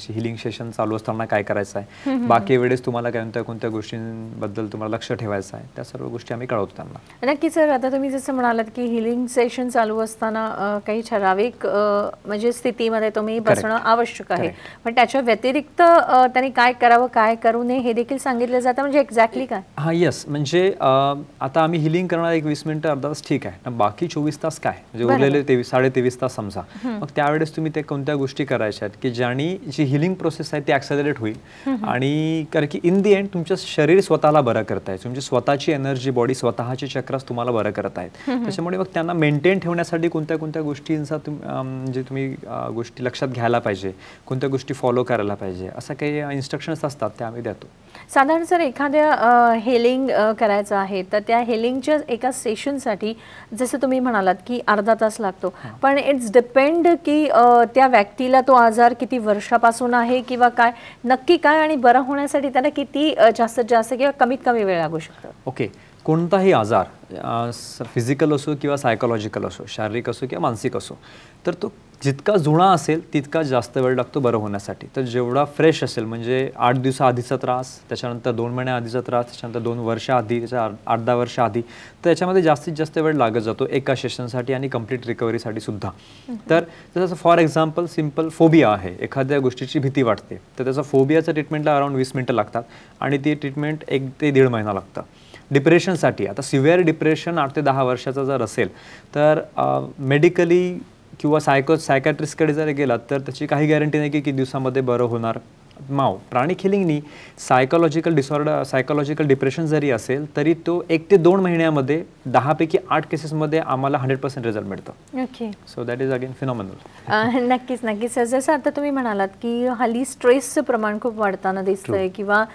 हिलिंग सेशन चालू असताना काय करायचं आहे, बाकी वेळेस तुम्हाला कोणत्या गोष्टींबद्दल तुम्हाला लक्ष ठेवायचं आहे, त्या सर्व गोष्टी आम्ही कळवतो त्यांना. नक्की सर, आता तुम्ही जसं म्हणालात की हिलिंग सेशन चालू असताना काही ठराविक म्हणजे स्थितीमध्ये तुम्ही बसणं आवश्यक आहे, पण त्याच्या व्यतिरिक्त त्यांनी काय करावं काय करू नये हे देखील सांगितलं जातं, म्हणजे एक्झॅक्टली काय? हां येस, म्हणजे आता आम्ही हिलिंग करणार 20 मिनिटं अर्धा तास ठीक आहे, बाकी 24 तास काय, म्हणजे उरलेले 23-23.5 तास समजा. मग त्यावेळेस तुम्ही ते कोणत्या गोष्टी करायच्या आहेत की ज्यानी जी हिलिंग प्रोसेस आहे ती ॲक्सेलरेट होईल. आणि कारण की इन दी एंड तुमचं शरीर स्वतःला बरं करताय, तुमची स्वतःची एनर्जी बॉडी स्वतःची चक्रस तुम्हाला बरं करत आहेत. त्याच्यामुळे मग त्यांना मेंटेन ठेवण्यासाठी कोणत्या गोष्टींचा म्हणजे तुम्ही गोष्टी लक्षात घ्यायला पाहिजे, कोणत्या गोष्टी फॉलो करायला पाहिजे, असं काही इन्स्ट्रक्शन्स असतात त्या आम्ही देतो. साधारण जर एखाद्या हेलिंग करायचं आहे तर त्या हेलिंगच्या एका सेशनसाठी जसं तुम्ही म्हणालात की अर्धा तास लागतो, पण इट्स डिपेंड की त्या व्यक्तीला तो आजार किती वर्षापासून आहे किंवा काय नक्की काय, आणि बरं होण्यासाठी त्याला किती जास्तीत जास्त किंवा कमीत कमी वेळ लागू शकतो? ओके, कोणताही आजार फिजिकल असो किंवा सायकोलॉजिकल असो, शारीरिक असो किंवा मानसिक असो, तर तो जितका जुना असेल तितका जास्त वेळ लागतो बरं होण्यासाठी. तर जेवढा फ्रेश असेल, म्हणजे 8 दिवसाआधीचा त्रास, त्याच्यानंतर 2 महिन्याआधीचा त्रास, त्याच्यानंतर 2 वर्षाआधी, त्याच्या 8-10 वर्षाआधी, तर त्याच्यामध्ये जास्तीत जास्त वेळ लागत जातो एका सेशनसाठी आणि कंप्लीट रिकव्हरीसाठी सुद्धा. तर जसं फॉर एक्झाम्पल सिम्पल फोबिया आहे, एखाद्या गोष्टीची भीती वाटते, तर त्याचा फोबियाचं ट्रीटमेंटला अराउंड 20 मिनटं लागतात आणि ती ट्रीटमेंट 1 ते 1.5 महिना लागतं. डिप्रेशनसाठी आता सिव्हिअर डिप्रेशन 8 ते 10 वर्षाचा जर असेल तर मेडिकली किंवा सायकॅट्रिस्टकडे जर गेलात तर त्याची काही गॅरंटी नाही की किती दिवसामध्ये बरं होणार. प्राणिक हिलिंगनी सायकोलॉजिकल डिप्रेशन जरी असेल तरी तो 1 ते 2 महिन्यामध्ये 10 पैकी 8 केसेसमध्ये आम्हाला 100% रिझल्ट मिळतो. Okay, so that is again phenomenal. नक्कीच सर, जसं आता तुम्ही म्हणालात की हल्ली स्ट्रेसचं प्रमाण खूप वाढताना दिसतंय किंवा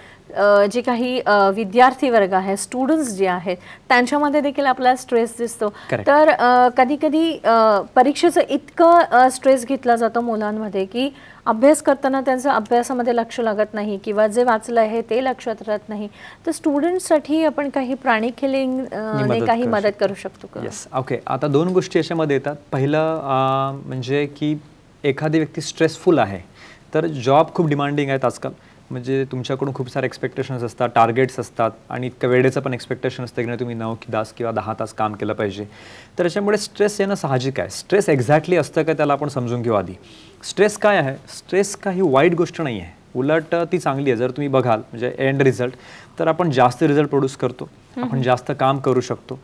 जे काही विद्यार्थी वर्ग आहे, स्टुडंट्स जे आहेत त्यांच्यामध्ये देखील आपला स्ट्रेस दिसतो. तर कधी कधी परीक्षेचं इतकं स्ट्रेस घेतला जातो मुलांमध्ये की अभ्यास करताना त्यांचं अभ्यासामध्ये लक्ष लागत नाही किंवा जे वाचलं आहे ते लक्षात राहत नाही. तर स्टुडंट्ससाठी आपण काही प्राणिक हिलिंग काही मदत करू शकतो का? Yes, okay. आता 2 गोष्टी याच्यामध्ये येतात. पहिलं म्हणजे की एखादी व्यक्ती स्ट्रेसफुल आहे, तर जॉब खूप डिमांडिंग आहेत आजकाल, म्हणजे तुमच्याकडून खूप सारे एक्सपेक्टेशन्स असतात, टार्गेट्स असतात आणि इतकं वेळेचं पण एक्सपेक्टेशन असतं की नाही तुम्ही 9 तास किंवा 10 तास काम केलं पाहिजे. तर त्याच्यामुळे स्ट्रेस येणं साहजिक आहे. स्ट्रेस एक्झॅक्टली असतं का त्याला आपण समजून घेऊ आधी. स्ट्रेस काय आहे? स्ट्रेस काही वाईट गोष्ट नाही आहे, उलट ती चांगली आहे. जर तुम्ही बघाल म्हणजे एंड रिझल्ट तर आपण जास्त रिझल्ट प्रोड्यूस करतो, आपण जास्त काम करू शकतो.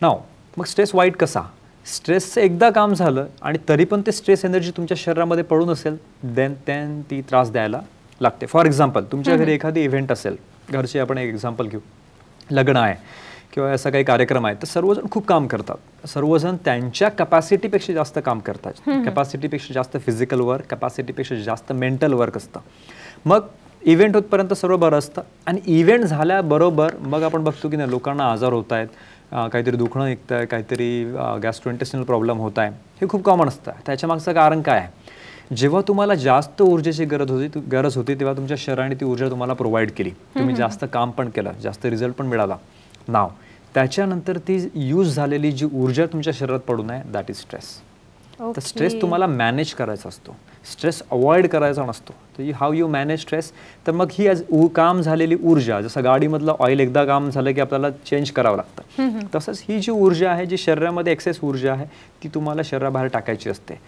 नाव मग स्ट्रेस वाईट कसा? स्ट्रेसचं एकदा काम झालं आणि तरी पण ते स्ट्रेस एनर्जी तुमच्या शरीरामध्ये पडून असेल देन ती त्रास द्यायला लागते. फॉर एक्झाम्पल, तुमच्या घरी एखादी इव्हेंट असेल, घरचे आपण एक एक्झाम्पल घेऊ, लग्न आहे किंवा असा काही कार्यक्रम आहे, तर सर्वजण खूप काम करतात, सर्वजण त्यांच्या कॅपॅसिटीपेक्षा जास्त काम करतात, कॅपॅसिटीपेक्षा जास्त फिजिकल वर्क, कॅपॅसिटीपेक्षा जास्त मेंटल वर्क असतं. मग इव्हेंट होतपर्यंत सर्व बरं असतं आणि इव्हेंट झाल्याबरोबर मग आपण बघतो की नाही लोकांना आजार होत आहेत, काहीतरी दुखणं निघतं आहे, काहीतरी गॅस्ट्रोइंटेस्टिनल प्रॉब्लेम होत आहे, हे खूप कॉमन असतं. त्याच्या मागचं कारण काय आहे? जेव्हा तुम्हाला जास्त ऊर्जेची गरज होती तेव्हा तुमच्या शरीराने ती ऊर्जा तुम्हाला प्रोव्हाइड केली, तुम्ही जास्त काम पण केलं, जास्त रिझल्ट पण मिळाला. नाव त्याच्यानंतर ती यूज झालेली जी ऊर्जा तुमच्या शरीरात पडून आहे दॅट इज स्ट्रेस. तर स्ट्रेस तुम्हाला मॅनेज करायचा असतो, स्ट्रेस अवॉइड करायचा नसतो. तर हाऊ यू मॅनेज स्ट्रेस, तर मग ही काम झालेली ऊर्जा, जसं गाडीमधलं ऑइल एकदा काम झालं की आपल्याला चेंज करावं लागतं, तसंच ही जी ऊर्जा आहे, जी शरीरामध्ये एक्सेस ऊर्जा आहे, ती तुम्हाला शरीराबाहेर टाकायची असते.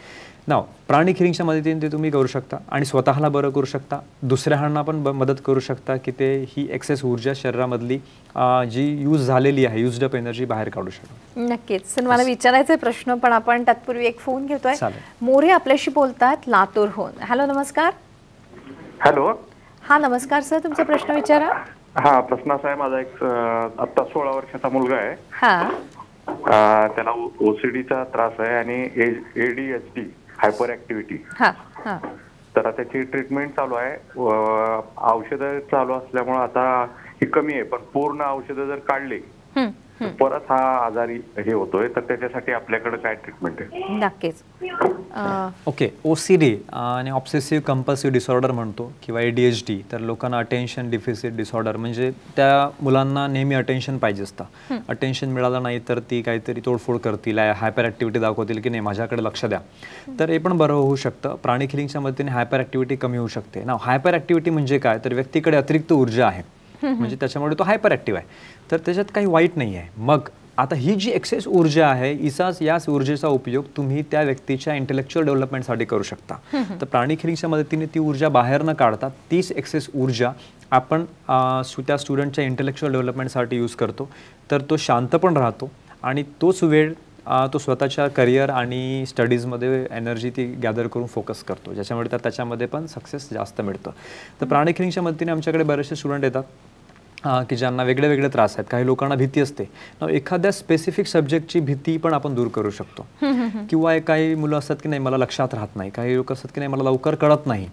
नाव प्राणिक हिलिंगच्या मदतीने ते तुम्ही करू शकता आणि स्वतःला बरं करू शकता, दुसऱ्यांना पण मदत करू शकता की ते ही एक्सेस ऊर्जा शरीरामधली जी यूज झालेली आहे, युज्ड अप एनर्जी बाहेर काढू शकतो. नक्कीच. मला विचारायचा प्रश्न, पण आपण तत्पूर्वी एक फोन घेतोय. मोरे आपल्याशी बोलतात लातूरहून. हॅलो, नमस्कार. हॅलो. हा, नमस्कार सर, तुमचा प्रश्न विचारा. हा, प्रश्न असा आहे, माझा एक आता 16 वर्षाचा मुलगा आहे. त्याला ओसीडीचा त्रास आहे आणि ADHD हायपर ऍक्टिव्हिटी. तर त्याची ट्रीटमेंट चालू आहे, औषधं चालू असल्यामुळे आता ही कमी आहे, पण पूर्ण औषधं जर काढली परत हा आजारी हे होतोय. तर त्याच्यासाठी आपल्याकडे काय ट्रीटमेंट आहे? नक्कीच. ओके, OCD आणि ऑब्सेसिव्ह कंपल्सिव्ह डिसऑर्डर म्हणतो किंवा ADHD, तर लोकांना अटेन्शन डिफिसिट डिसऑर्डर, म्हणजे त्या मुलांना नेहमी अटेन्शन पाहिजे असतं, अटेन्शन मिळालं नाही तर ती काहीतरी तोडफोड करतील, हायपर ॲक्टिव्हिटी दाखवतील की नाही माझ्याकडे लक्ष द्या. तर हे पण बरं होऊ शकतं. प्राणिक हिलिंगच्या मदतीने हायपर ॲक्टिव्हिटी कमी होऊ शकते. ना हायपर ॲक्टिव्हिटी म्हणजे काय, तर व्यक्तीकडे अतिरिक्त ऊर्जा आहे, म्हणजे त्याच्यामुळे तो हायपर ॲक्टिव्ह आहे, तर त्याच्यात काही वाईट नाही आहे. मग आता ही जी एक्सेस ऊर्जा आहे, याच ऊर्जेचा उपयोग तुम्ही त्या व्यक्तीच्या इंटेलेक्च्युअल डेव्हलपमेंटसाठी करू शकता. तर प्राणिक हिलिंगच्या मदतीने ती ऊर्जा बाहेर न काढता तीच एक्सेस ऊर्जा आपण त्या स्टुडंटच्या इंटेलेक्च्युअल डेव्हलपमेंटसाठी यूज करतो. तर तो शांत पण राहतो आणि तोच वेळ तो स्वतःच्या करिअर आणि स्टडीजमध्ये एनर्जी ती गॅदर करून फोकस करतो, ज्याच्यामुळे त्याच्यामध्ये पण सक्सेस जास्त मिळतं. तर प्राणिक हिलिंगच्या मदतीने आमच्याकडे बरेचसे स्टुडंट येतात की ज्यांना वेगळे वेगळे त्रास आहेत. काही लोकांना भीती असते, एखाद्या स्पेसिफिक सब्जेक्टची भीती पण आपण दूर करू शकतो. किंवा काही मुलं असतात की नाही मला लक्षात राहत नाही, काही लोक असतात की नाही मला लवकर कळत नाही.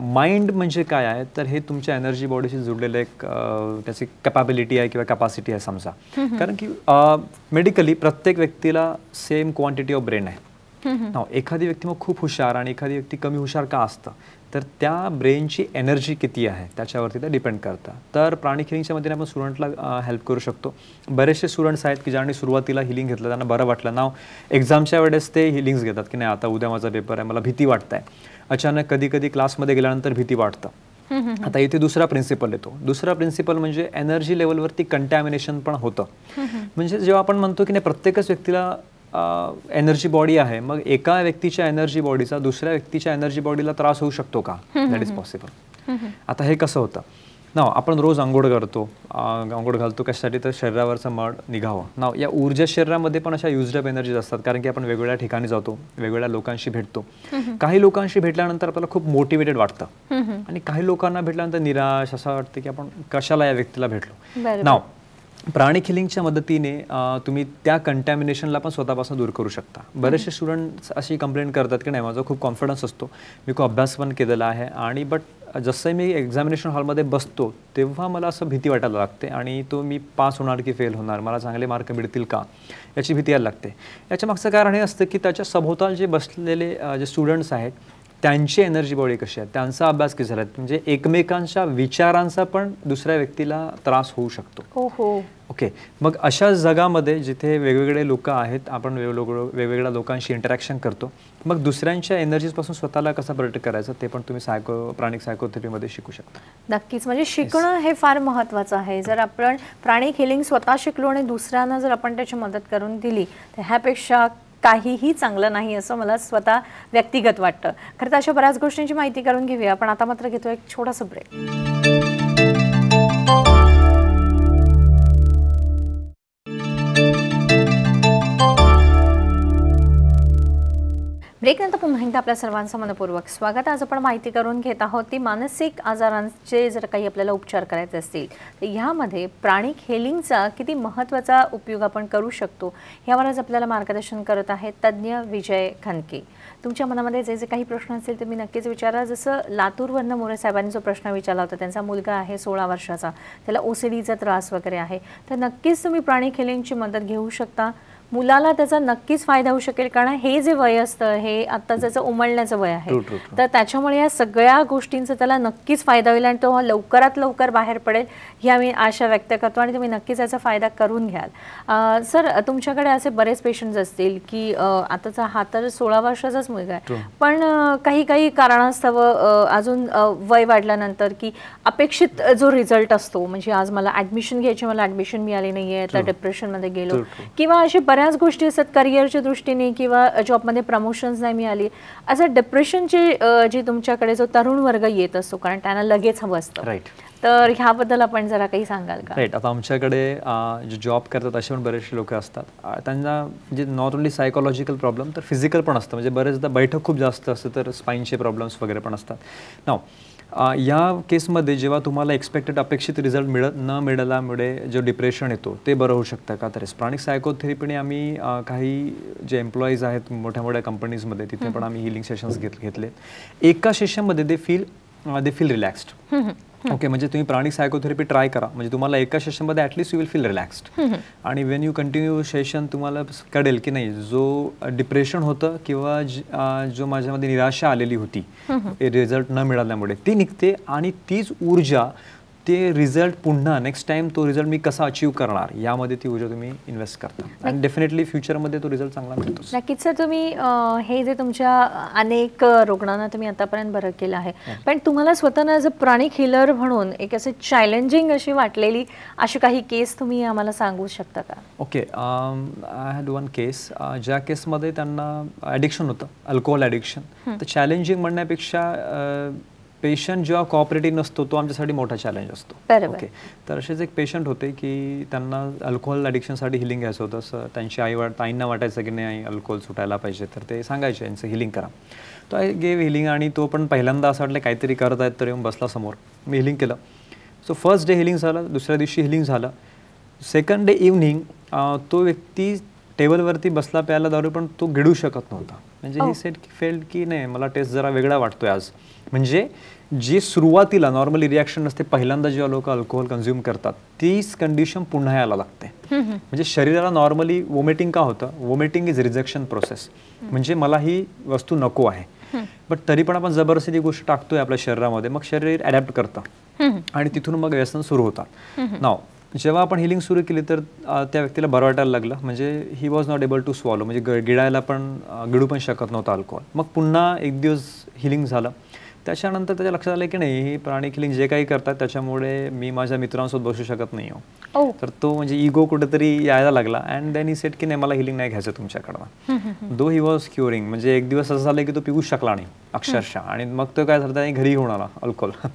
माइंड म्हणजे काय आहे, तर हे तुमच्या एनर्जी बॉडीशी जुडलेलं एक त्याची कॅपॅबिलिटी आहे किंवा कॅपॅसिटी आहे समजा. कारण की मेडिकली प्रत्येक व्यक्तीला सेम क्वांटिटी ऑफ ब्रेन आहे. एखादी व्यक्ती मग खूप हुशार आणि एखादी व्यक्ती कमी हुशार का असतं, तर त्या ब्रेनची एनर्जी किती आहे त्याच्यावरती ते डिपेंड करतं. तर प्राणिक हिलिंगच्या मदतीने आपण स्टुडंटला हेल्प करू शकतो. बरेचसे स्टुडंट्स आहेत की ज्यांनी सुरुवातीला हिलिंग घेतलं, त्यांना बरं वाटलं. एक्झामच्या वेळेस ते हिलिंग्स घेतात की नाही आता उद्या माझा पेपर आहे, मला भीती वाटत आहे. अचानक कधी कधी क्लासमध्ये गेल्यानंतर भीती वाटतं. आता इथे दुसरा प्रिन्सिपल येतो. दुसरा प्रिन्सिपल म्हणजे एनर्जी लेवलवरती कंटॅमिनेशन पण होतं. म्हणजे जेव्हा आपण म्हणतो की नाही प्रत्येकच व्यक्तीला एनर्जी बॉडी आहे, मग एका व्यक्तीच्या एनर्जी बॉडीचा दुसऱ्या व्यक्तीच्या एनर्जी बॉडीला त्रास होऊ शकतो का? That is possible. आता हे कसं होतं आपण रोज आंघोळ करतो, आंघोळ घालतो कशासाठी, तर शरीरावरचं मळ निघावं. या ऊर्जा शरीरामध्ये पण अशा युज्ड अप एनर्जीज असतात, कारण की आपण वेगवेगळ्या ठिकाणी जातो, वेगवेगळ्या लोकांशी भेटतो. काही लोकांशी भेटल्यानंतर आपल्याला खूप मोटिवेटेड वाटतं आणि काही लोकांना भेटल्यानंतर निराश असं वाटतं की आपण कशाला या व्यक्तीला भेटलो. प्राणिक हिलिंगच्या मदतीने तुम्ही त्या कंटॅमिनेशनला पण स्वतःपासून दूर करू शकता. बरेचसे स्टुडंट्स अशी कंप्लेंट करतात की नाही माझा खूप कॉन्फिडन्स असतो, मी खूप अभ्यास पण केलेला आहे, आणि बट जसं मी एक्झामिनेशन हॉलमध्ये बसतो तेव्हा मला असं भीती वाटायला लागते आणि तो मी पास होणार की फेल होणार, मला चांगले मार्क मिळतील का याची भीती यायला लागते. याच्या मागचं कारण हे असतं की त्याच्या सभोवताल जे बसलेले जे स्टुडंट्स आहेत त्यांची एनर्जी बॉडी कशी आहे, त्यांचा अभ्यास किती झाला, म्हणजे एकमेकांच्या विचारांचा पण दुसऱ्या व्यक्तीला त्रास होऊ शकतो. ओके, मग अशा जगामध्ये जिथे वेगवेगळे लोक आहेत, आपण वेगवेगळ्या लोकांशी इंटरॅक्शन करतो, मग दुसऱ्यांच्या एनर्जीजपासून स्वतःला कसं प्रोटेक्ट करायचं ते पण तुम्ही प्राणिक सायकोथेरपीमध्ये शिकू शकता. नक्कीच, म्हणजे शिकणं हे फार महत्त्वाचं आहे. जर आपण प्राणिक हिलिंग स्वतः शिकलो आणि दुसऱ्यांना जर आपण त्याची मदत करून दिली तर ह्यापेक्षा काहीही चांगलं नाही असं मला स्वतः व्यक्तिगत वाटतं. खरं तर अशा बऱ्याच गोष्टींची माहिती करून घेऊया आपण. आता मात्र घेतो एक छोटासा ब्रेक. ब्रेकनंतर पुन्हा एकदा आपल्या सर्वांचं मनपूर्वक स्वागत. आज आपण माहिती करून घेत आहोत ती मानसिक आजारांचे जर काही आपल्याला उपचार करायचे असतील तर ह्यामध्ये प्राणिक हेलिंगचा किती महत्त्वाचा उपयोग आपण करू शकतो यावर आज आपल्याला मार्गदर्शन करत आहेत तज्ज्ञ विजय खनके. तुमच्या मनामध्ये जे जे काही प्रश्न असतील ते मी नक्कीच विचारा. जसं लातूरवरनं मोरे साहेबांनी जो प्रश्न विचारला होता, त्यांचा मुलगा आहे 16 वर्षाचा, त्याला OCDचा त्रास वगैरे आहे, तर नक्कीच तुम्ही प्राणिक हेलिंगची मदत घेऊ शकता. मुलाला त्याचा नक्कीच फायदा होऊ शकेल, कारण हे जे वय असतं हे आता त्याचं उमलण्याचं वय आहे, तर त्याच्यामुळे या सगळ्या गोष्टींचा त्याला नक्कीच फायदा होईल आणि तो लवकरात लवकर बाहेर पडेल ही आम्ही आशा व्यक्त करतो आणि तुम्ही नक्कीच याचा फायदा करून घ्याल. सर, तुमच्याकडे असे बरेच पेशंट्स असतील की आताचा हा तर 16 वर्षाचाच मुलगा आहे, पण काही काही कारणास्तव अजून वय वाढल्यानंतर की अपेक्षित जो रिझल्ट असतो, म्हणजे आज मला ॲडमिशन घ्यायची, मला ॲडमिशन मिळाली नाही आहे, तर डिप्रेशनमध्ये गेलो, किंवा असे बऱ्याच गोष्टी असतात करिअरच्या दृष्टीने किंवा जॉबमध्ये प्रमोशन्स नाही मिळाली, असं डिप्रेशनचे जे तुमच्याकडे जो तरुण वर्ग येत असतो, कारण त्यांना लगेच हवं असतं, तर ह्याबद्दल आपण जरा काही सांगाल का? राईट. आता आमच्याकडे जे जॉब करतात असे पण बरेचसे लोक असतात, त्यांना म्हणजे नॉट ओन्ली सायकोलॉजिकल प्रॉब्लेम तर फिजिकल पण असतं, म्हणजे बरेचदा बैठक खूप जास्त असतं तर स्पाईनचे प्रॉब्लेम्स वगैरे पण असतात. नाव या केसमध्ये जेव्हा तुम्हाला एक्सपेक्टेड अपेक्षित रिझल्ट न मिळाल्यामुळे जो डिप्रेशन येतो ते बरं होऊ शकतं का? तर प्राणिक सायकोथेरपीने आम्ही काही जे एम्प्लॉईज आहेत मोठ्या मोठ्या कंपनीजमध्ये तिथे पण आम्ही हिलिंग सेशन्स घेतले. एका सेशनमध्ये दे फील रिलॅक्स्ड. ओके, म्हणजे तुम्ही प्राणिक सायकोथेरपी ट्राय करा, म्हणजे तुम्हाला एका सेशनमध्ये at least you will feel relaxed. आणि वेन यू कंटिन्यू सेशन तुम्हाला कळेल की नाही, जो डिप्रेशन होतं किंवा जो माझ्यामध्ये निराशा आलेली होती रिझल्ट न मिळाल्यामुळे ती निघते आणि तीच ऊर्जा ते रिझल्ट पुन्हा नेक्स्ट टाइम तो रिझल्ट मी कसा अचीव करणार यामध्ये ती ऊर्जा तुम्ही इन्व्हेस्ट करता आणि डेफिनेटली फ्युचरमध्ये तो रिझल्ट चांगला मिळतो. नक्कीच सर, तुम्ही हे जे तुमच्या अनेक रुग्णांना तुम्ही आतापर्यंत बरं केलं आहे, पण तुम्हाला स्वतःला ॲज अ प्राणिक हिलर म्हणून एक असं चॅलेंजिंग अशी वाटलेली अशी काही केस तुम्ही आम्हाला सांगू शकता का? ओके, आय हॅड वन केस ज्या केसमध्ये त्यांना ॲडिक्शन होतं, अल्कोहोल ॲडिक्शन. तर चॅलेंजिंग म्हणण्यापेक्षा पेशंट जेव्हा कॉपरेटिव्ह नसतो तो आमच्यासाठी मोठा चॅलेंज असतो. ओके, तर असेच एक पेशंट होते की त्यांना अल्कोहोल ॲडिक्शनसाठी हिलिंग घ्यायचं होतं. असं त्यांची आईंना वाटायचं की नाही अल्कोहोल सुटायला पाहिजे, तर ते सांगायचे यांचं हिलिंग करा. तो आय गेव हिलिंग आणि तो पण पहिल्यांदा असं वाटलं काहीतरी करत आहेत तर येऊन बसला समोर. मी हिलिंग केलं. सो फर्स्ट डे हिलिंग झालं, दुसऱ्या दिवशी हिलिंग झालं. सेकंड डे इव्हनिंग तो व्यक्ती टेबलवरती बसला प्यायला दारू, पण तो गिळू शकत नव्हता. म्हणजे ही सेट फेल्ड की नाही मला टेस्ट जरा वेगळा वाटतोय आज. म्हणजे जी सुरुवातीला नॉर्मली रिॲक्शन असते पहिल्यांदा जेव्हा लोक अल्कोहोल कन्झ्युम करतात तीच कंडिशन पुन्हा यायला लागते. म्हणजे शरीराला नॉर्मली वॉमिटिंग का होतं? वॉमिटिंग इज रिजेक्शन प्रोसेस, म्हणजे मला ही वस्तू नको आहे, बट तरी पण आपण जबरदस्ती ती गोष्ट टाकतोय आपल्या शरीरामध्ये, मग शरीर अडॅप्ट करतं आणि तिथून मग व्यसन सुरू होतात. नाव जेव्हा आपण हिलिंग सुरू केली तर त्या व्यक्तीला बरं वाटायला लागलं, म्हणजे he was not able to swallow, म्हणजे गिळायला पण गिळू पण शकत नव्हतं अल्कोहोल. मग पुन्हा एक दिवस हिलिंग झालं. त्याच्यानंतर त्याच्या लक्षात आलं की नाही ही प्राणिक हिलिंग जे काही करतात त्याच्यामुळे मी माझ्या मित्रांसोबत बसू शकत नाही हो. तर तो म्हणजे इगो कुठेतरी यायला लागला अँड देन ही सेट की नाही मला हिलिंग नाही घ्यायचं तुमच्याकडनं. दो ही वॉज क्युरिंग, म्हणजे एक दिवस असं झालं की तो पिऊच शकला नाही अक्षरशः, आणि मग तो काय झालं त्याने घरी घेऊन आला अल्कोहोल.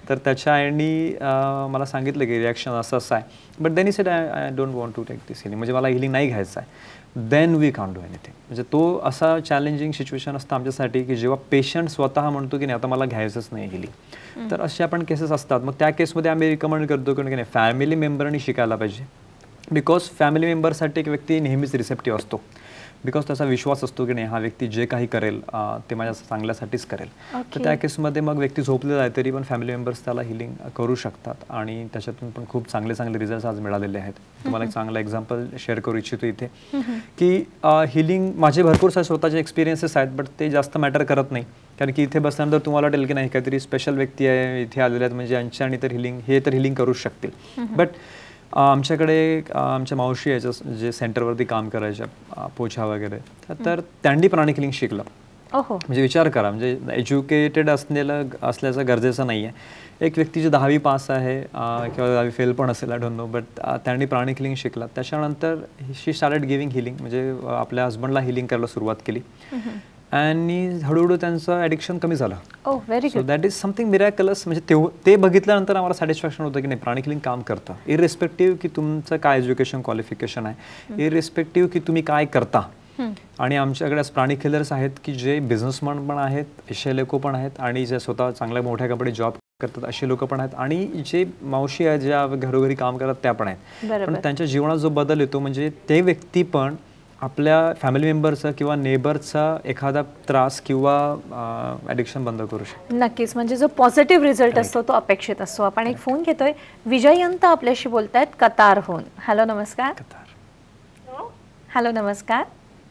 तर त्याच्या आईनी मला सांगितलं की रिॲक्शन असं आहे, but then he said I don't want to take this healing, म्हणजे मला हिलिंग नाही घ्यायचं आहे. Then we can't do anything. म्हणजे तो असा चॅलेंजिंग सिच्युएशन असतं आमच्यासाठी की जेव्हा पेशंट स्वतः म्हणतो की नाही आता मला घ्यायचंच नाही हिलिंग. तर अशा पण केसेस असतात. मग त्या केसमध्ये आम्ही रिकमेंड करतो की नाही फॅमिली मेंबरनी शिकायला पाहिजे, बिकॉज फॅमिली मेंबरसाठी एक व्यक्ती नेहमीच रिसेप्टिव्ह असतो, बिकॉज त्याचा विश्वास असतो की नाही हा व्यक्ती जे काही करेल ते माझ्या चांगल्यासाठीच करेल. तर त्या केसमध्ये मग व्यक्ती झोपलेला आहे तरी पण फॅमिली मेंबर्स त्याला हिलिंग करू शकतात आणि त्याच्यातून पण खूप चांगले चांगले रिझल्ट्स आज मिळालेले आहेत. तुम्हाला एक चांगला एक्झाम्पल शेअर करू इच्छितो इथे की हिलिंग माझे भरपूर सारे स्वतःचे एक्सपिरियन्सेस आहेत, बट ते जास्त मॅटर करत नाही, कारण की इथे बसल्यानंतर तुम्हाला वाटेल की नाही काहीतरी स्पेशल व्यक्ती आहे इथे आलेले आहेत, म्हणजे यांच्यानी तर हिलिंग करू शकतील. बट आमच्याकडे आमच्या मावशी याच्या जे सेंटरवरती काम करायच्या पोछा वगैरे, तर त्यांनी प्राणिक हिलिंग शिकलं. म्हणजे विचार करा, म्हणजे एज्युकेटेड असल्याचं गरजेचं नाही आहे. एक व्यक्ती जी 10वी पास आहे किंवा 10वी फेल पण असेल, आय डोंट नो, बट त्यांनी प्राणिक हिलिंग शिकला. त्याच्यानंतर शी स्टार्टेड गिव्हिंग हिलिंग, म्हणजे आपल्या हस्बंडला हिलिंग करायला सुरुवात केली आणि हळूहळू त्यांचं ॲडिक्शन कमी झालं. So that is something miraculous. म्हणजे ते बघितल्यानंतर आम्हाला सॅटिस्फॅक्शन होतं की नाही प्राणिक हिलिंग काम करतं, इरिस्पेक्टिव्ह की तुमचं काय एज्युकेशन क्वालिफिकेशन आहे, इरिस्पेक्टिव्ह की तुम्ही काय करता, आणि आमच्याकडे प्राणिक हिलर्स आहेत की जे बिझनेसमॅन पण आहेत, असे लोक पण आहेत आणि जे स्वतः चांगल्या मोठ्या कंपनी जॉब करतात असे लोक पण आहेत आणि जे मावशी आहेत ज्या घरोघरी काम करतात त्या पण आहेत. पण त्यांच्या जीवनात जो बदल येतो म्हणजे ते व्यक्ती पण आपल्या फॅमिली मेंबरचा किंवा नेबरचा एखादा त्रास किंवा ॲडिक्शन बंद करू शकतो. नक्कीच, म्हणजे जो पॉझिटिव्ह रिझल्ट असतो तो अपेक्षित असतो. आपण एक फोन घेतोय, विजयंत आपल्याशी बोलतायत कतारहून. हॅलो नमस्कार. हॅलो नमस्कार.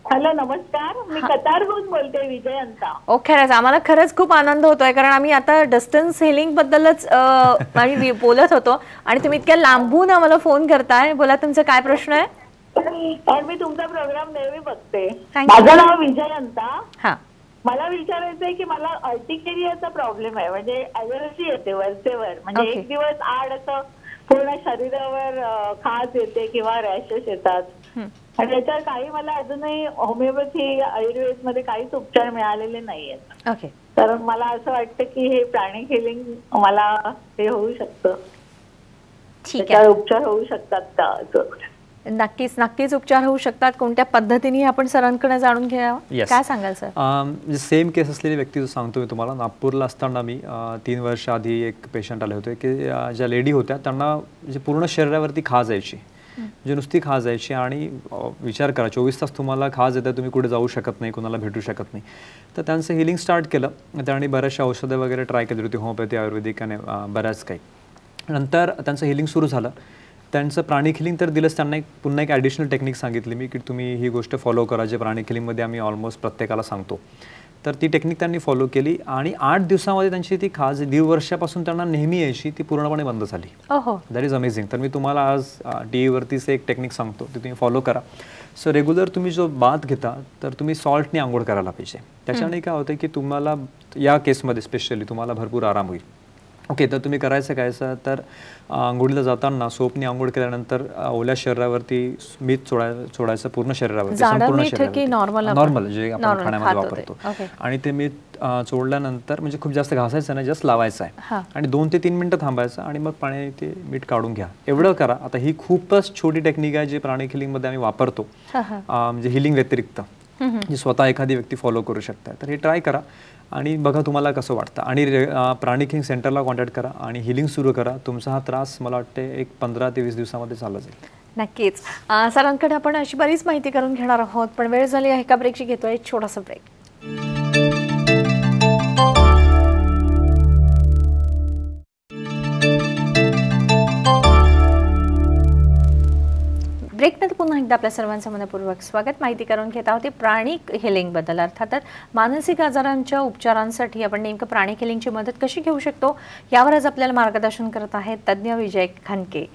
हॅलो नमस्कार, मी कतारहून बोलते विजयंता. ओके, आम्हाला खरंच खूप आनंद होतोय कारण आम्ही आता डिस्टन्स हिलिंग बद्दलच आम्ही बोलत होतो आणि तुम्ही इतक्या लांबून आम्हाला फोन करताय. बोला, तुमचा काय प्रश्न आहे? आणि मी तुमचा प्रोग्राम नेहमी बघते. माझं नाव विजयंता. मला विचारायचं आहे की मला अर्टिकेरियाचा प्रॉब्लेम आहे, म्हणजे ॲलर्जी येते वरचेवर, म्हणजे एक दिवस आड असं पूर्ण शरीरावर खाज येते किंवा रॅशेस येतात आणि त्याच्यावर काही मला अजूनही होमिओपॅथी आयुर्वेद मध्ये काहीच उपचार मिळालेले नाहीयेत. तर मला असं वाटतं की हे प्राणिक हिलिंग मला हे होऊ शकतं, उपचार होऊ शकतात का? नक्कीच नक्कीच उपचार होऊ शकतात. कोणत्या पद्धतीने आपण सरांकडे जाणून घ्यावं, काय सांगाल सर? सेम केस असलेली व्यक्ती सांगतो मी तुम्हाला. नागपूरला असताना मी 3 वर्ष आधी एक पेशंट आले होते की ज्या लेडी होत्या त्यांना म्हणजे पूर्ण शरीरावरती खाज यायची, म्हणजे नुसती खाज यायची आणि विचार करा 24 तास तुम्हाला खाज येते, तुम्ही कुठे जाऊ शकत नाही, कोणाला भेटू शकत नाही. तर त्यांचं हिलिंग स्टार्ट केलं. त्यांनी बऱ्याचशा औषधं वगैरे ट्राय केली होती, होमिओपॅथी आयुर्वेदिक आणि बऱ्याच काही. नंतर त्यांचं हिलिंग सुरू झालं. त्यांचं प्राणिक हिलिंग तर दिलंच, त्यांना पुन्हा एक ॲडिशनल टेक्निक सांगितली मी की तुम्ही ही गोष्ट फॉलो करा जे प्राणिक हिलिंगमध्ये आम्ही ऑलमोस्ट प्रत्येकाला सांगतो. तर ती टेक्निक त्यांनी फॉलो केली आणि 8 दिवसामध्ये त्यांची ती खाज 1.5 वर्षापासून त्यांना नेहमी यायची ती पूर्णपणे बंद झाली. That is amazing. तर मी तुम्हाला आज टीव्हीवरतीच एक टेक्निक सांगतो, ती तुम्ही फॉलो करा. सो रेग्युलर तुम्ही जो बाथ घेता तर तुम्ही सॉल्टने आंघोळ करायला पाहिजे. त्याच्याने काय होतं की तुम्हाला या केसमध्ये स्पेशली तुम्हाला भरपूर आराम होईल. ओके, तर तुम्ही करायचं काय तर आंघोळीला जाताना सोपने आंघोळ केल्यानंतर ओल्या शरीरावरती मीठ सोडायचं पूर्ण शरीरावरती, संपूर्ण शरीरावर, नॉर्मल जे आपण खाण्यामध्ये वापरतो. आणि ते मीठ सोडल्यानंतर म्हणजे खूप जास्त घासायचं नाही, जस्ट लावायचं आहे आणि 2 ते 3 मिनिटं थांबायचं आणि मग पाणी ते मीठ काढून घ्या. एवढं करा. आता ही खूपच छोटी टेक्निक आहे जी प्राणिक हिलिंगमध्ये आम्ही वापरतो, म्हणजे हिलिंग व्यतिरिक्त जी स्वतः एखादी व्यक्ती फॉलो करू शकता. तर हे ट्राय करा आणि बघा तुम्हाला कसं वाटतं. आणि प्राणिक हिलिंग सेंटरला कॉन्टॅक्ट करा आणि हिलिंग सुरू करा. तुमचा हा त्रास मला वाटते एक 15 ते 20 दिवसामध्ये चालला जाईल. नक्कीच. सरांकडे आपण अशी बरीच माहिती करून घेणार आहोत, पण वेळ झाली आहे. एका ब्रेकची घेतोय, छोटासा ब्रेक. ब्रेकनंतर पुन्हा एकदा आपल्या सर्वांचं मनपूर्वक स्वागत. माहिती करून घेत आहोत प्राणिक हिलिंगबद्दल. अर्थातच मानसिक आजारांच्या उपचारांसाठी आपण नेमकं प्राणिक हिलिंगची मदत कशी घेऊ शकतो यावर आज आपल्याला मार्गदर्शन करत आहेत तज्ज्ञ विजय खानके.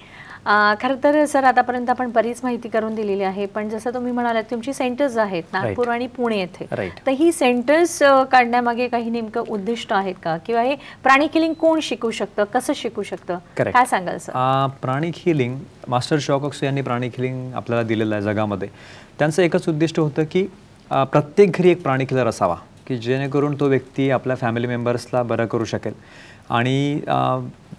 खरं तर सर आतापर्यंत आपण बरीच माहिती करून दिलेली आहे, पण जसं तुम्ही म्हणालात तुमची सेंटर्स आहेत नागपूर आणि पुणे येथे, तर ही सेंटर्स काढण्यामागे काही नेमकं उद्दिष्ट आहेत का, किंवा हे प्राणिक हिलिंग कोण शिकू शकतं, कसं शिकू शकतं, काय सांगाल सर? प्राणिक हिलिंग मास्टर शॉकॉक्स यांनी प्राणिक हिलिंग आपल्याला दिलेलं आहे जगामध्ये. त्यांचं एकच उद्दिष्ट होतं की प्रत्येक घरी एक प्राणिक हिलर असावा की जेणेकरून तो व्यक्ती आपल्या फॅमिली मेंबर्सला बरं करू शकेल आणि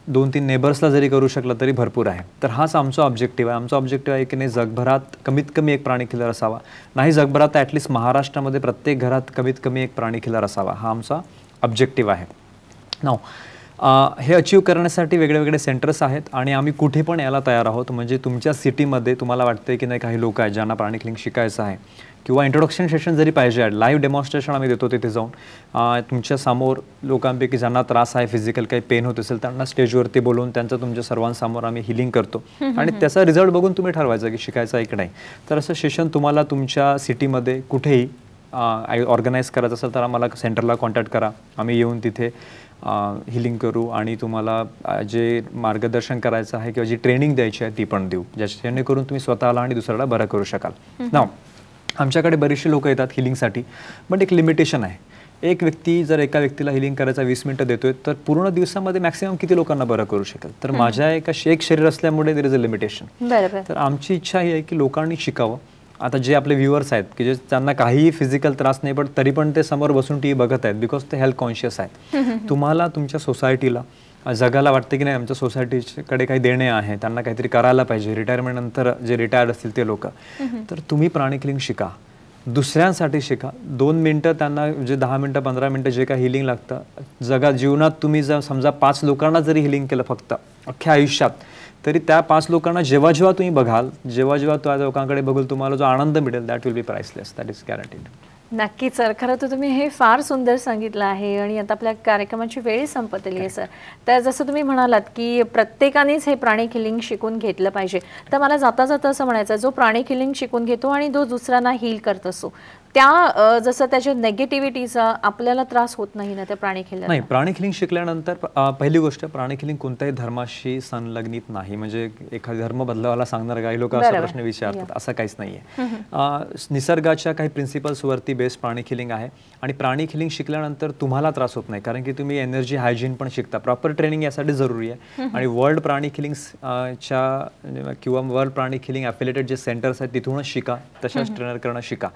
2-3 नेबर्सला जरी करू शकला तरी भरपूर आहे. तर हाच आमचा ऑब्जेक्टिव्ह आहे. आमचा ऑब्जेक्टिव्ह आहे की नाही जगभरात कमीत कमी एक प्राणिक हिलर असावा, नाही जगभरात तर ॲटलिस्ट महाराष्ट्रामध्ये प्रत्येक घरात कमीत कमी एक प्राणिक हिलर असावा, हा आमचा ऑब्जेक्टिव्ह आहे. नाव हे अचीव करण्यासाठी वेगळे सेंटर्स आहेत आणि आम्ही कुठे पण यायला तयार आहोत. म्हणजे तुमच्या सिटीमध्ये तुम्हाला वाटतं की नाही काही लोक आहेत ज्यांना प्राणिक हिलिंग शिकायचं आहे किंवा इंट्रोडक्शन सेशन जरी पाहिजे आहे, लाईव्ह डेमॉन्स्ट्रेशन आम्ही देतो तिथे जाऊन. तुमच्या समोर लोकांपैकी ज्यांना त्रास आहे, फिजिकल काही पेन होत असेल त्यांना स्टेजवरती बोलवून त्यांचं तुमच्या सर्वांसमोर आम्ही हिलिंग करतो आणि त्याचा रिझल्ट बघून तुम्ही ठरवायचं की शिकायचं आहे की नाही. तर असं सेशन तुम्हाला तुमच्या सिटीमध्ये कुठेही ऑर्गनाईज करायचं असेल तर आम्हाला सेंटरला कॉन्टॅक्ट करा. आम्ही येऊन तिथे हिलिंग करू आणि तुम्हाला जे मार्गदर्शन करायचं आहे किंवा जी ट्रेनिंग द्यायची आहे ती पण देऊ, जेणेकरून तुम्ही स्वतःला आणि दुसऱ्याला बरं करू शकाल. नाव आमच्याकडे बरेचसे लोक येतात हिलिंगसाठी, पण एक लिमिटेशन आहे. एक व्यक्ती जर एका व्यक्तीला हिलिंग करायचा 20 मिनिटं देतोय तर पूर्ण दिवसामध्ये मॅक्सिमम किती लोकांना बरं करू शकेल. तर माझ्या एक शरीर असल्यामुळे देर इज अ लिमिटेशन. तर आमची इच्छा ही आहे की लोकांनी शिकावं. आता जे आपले व्ह्युअर्स आहेत की जे त्यांना काहीही फिजिकल त्रास नाही पण तरी पण ते समोर बसून टी व्ही बघत आहेत बिकॉज ते हेल्थ कॉन्शियस आहेत. तुम्हाला तुमच्या सोसायटीला जगाला वाटते की नाही आमच्या सोसायटीकडे काही देणे आहे, त्यांना काहीतरी करायला पाहिजे रिटायरमेंट नंतर जे रिटायर्ड असतील ते लोक, तर तुम्ही प्राणिक हिलिंग शिका. दुसऱ्यांसाठी शिका. 2 मिनिटं त्यांना म्हणजे 10 मिनिटं 15 मिनिटं जे काही हिलिंग लागतं जीवनात तुम्ही जर समजा 5 लोकांना जरी हिलिंग केलं फक्त अख्ख्या आयुष्यात, तरी त्या 5 लोकांना जेव्हा जेव्हा तुम्ही बघाल, जेव्हा जेव्हा त्या लोकांकडे बघूल, तुम्हाला जो आनंद मिळेल that will be priceless. That is guaranteed. नक्कीच सर. खरं तर तुम्ही हे फार सुंदर सांगितलं आहे आणि आता आपल्या कार्यक्रमाची वेळ संपत आली आहे सर. तर जसं तुम्ही म्हणालात की प्रत्येकानेच हे प्राणिक हिलिंग शिकून घेतलं पाहिजे, तर मला जाता जाता असं म्हणायचं, जो प्राणिक हिलिंग शिकून घेतो आणि जो दुसऱ्यांना हील करत असतो, त्या जसं त्याच्या नेगेटिव्हिटीचा आपल्याला त्रास होत नाही ना त्या प्राणिक हिलिंग? नाही, प्राणिक हिलिंग शिकल्यानंतर पहिली गोष्ट, प्राणिक हिलिंग कोणत्याही धर्माशी संलग्नित नाही. म्हणजे एखादा धर्म बदलावायला सांगणार काही लोक असा प्रश्न विचारतात, असं काहीच नाहीये. निसर्गाच्या काही प्रिन्सिपल्स वरती बेस्ड प्राणिक हिलिंग आहे आणि प्राणिक हिलिंग शिकल्यानंतर तुम्हाला त्रास होत नाही, कारण की तुम्ही एनर्जी हायजीन पण शिकता. प्रॉपर ट्रेनिंग यासाठी जरुरी आहे. आणि वर्ल्ड प्राणिक हिलिंग किंवा वर्ल्ड प्राणिक हिलिंग ॲफिलिएटेड जे सेंटर्स आहेत तिथूनच शिका, तशाच ट्रेनर करणं शिका,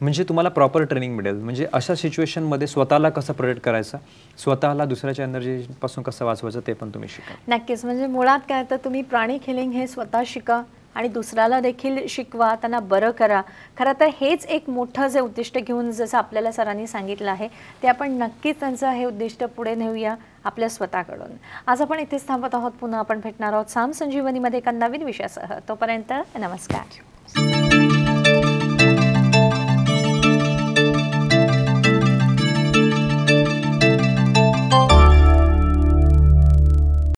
म्हणजे तुम्हाला प्रॉपर ट्रेनिंग मिळेल. म्हणजे अशा सिच्युएशनमध्ये स्वतःला कसं प्रोटेक्ट करायचं, स्वतःला दुसऱ्याच्या एनर्जीपासून कसं वाचवायचं ते पण तुम्ही शिका. नक्कीच. म्हणजे मुळात काय तर तुम्ही प्राणिक हिलिंग हे स्वतः शिका आणि दुसऱ्याला देखील शिकवा, त्यांना बरं करा. खरं तर हेच एक मोठं जे उद्दिष्ट घेऊन जसं आपल्याला सरांनी सांगितलं आहे, ते आपण नक्कीच त्यांचं हे उद्दिष्ट पुढे नेऊया आपल्या स्वतःकडून. आज आपण इथेच थांबत आहोत. पुन्हा आपण भेटणार आहोत साम संजीवनीमध्ये एका नवीन विषयासह. तोपर्यंत नमस्कार.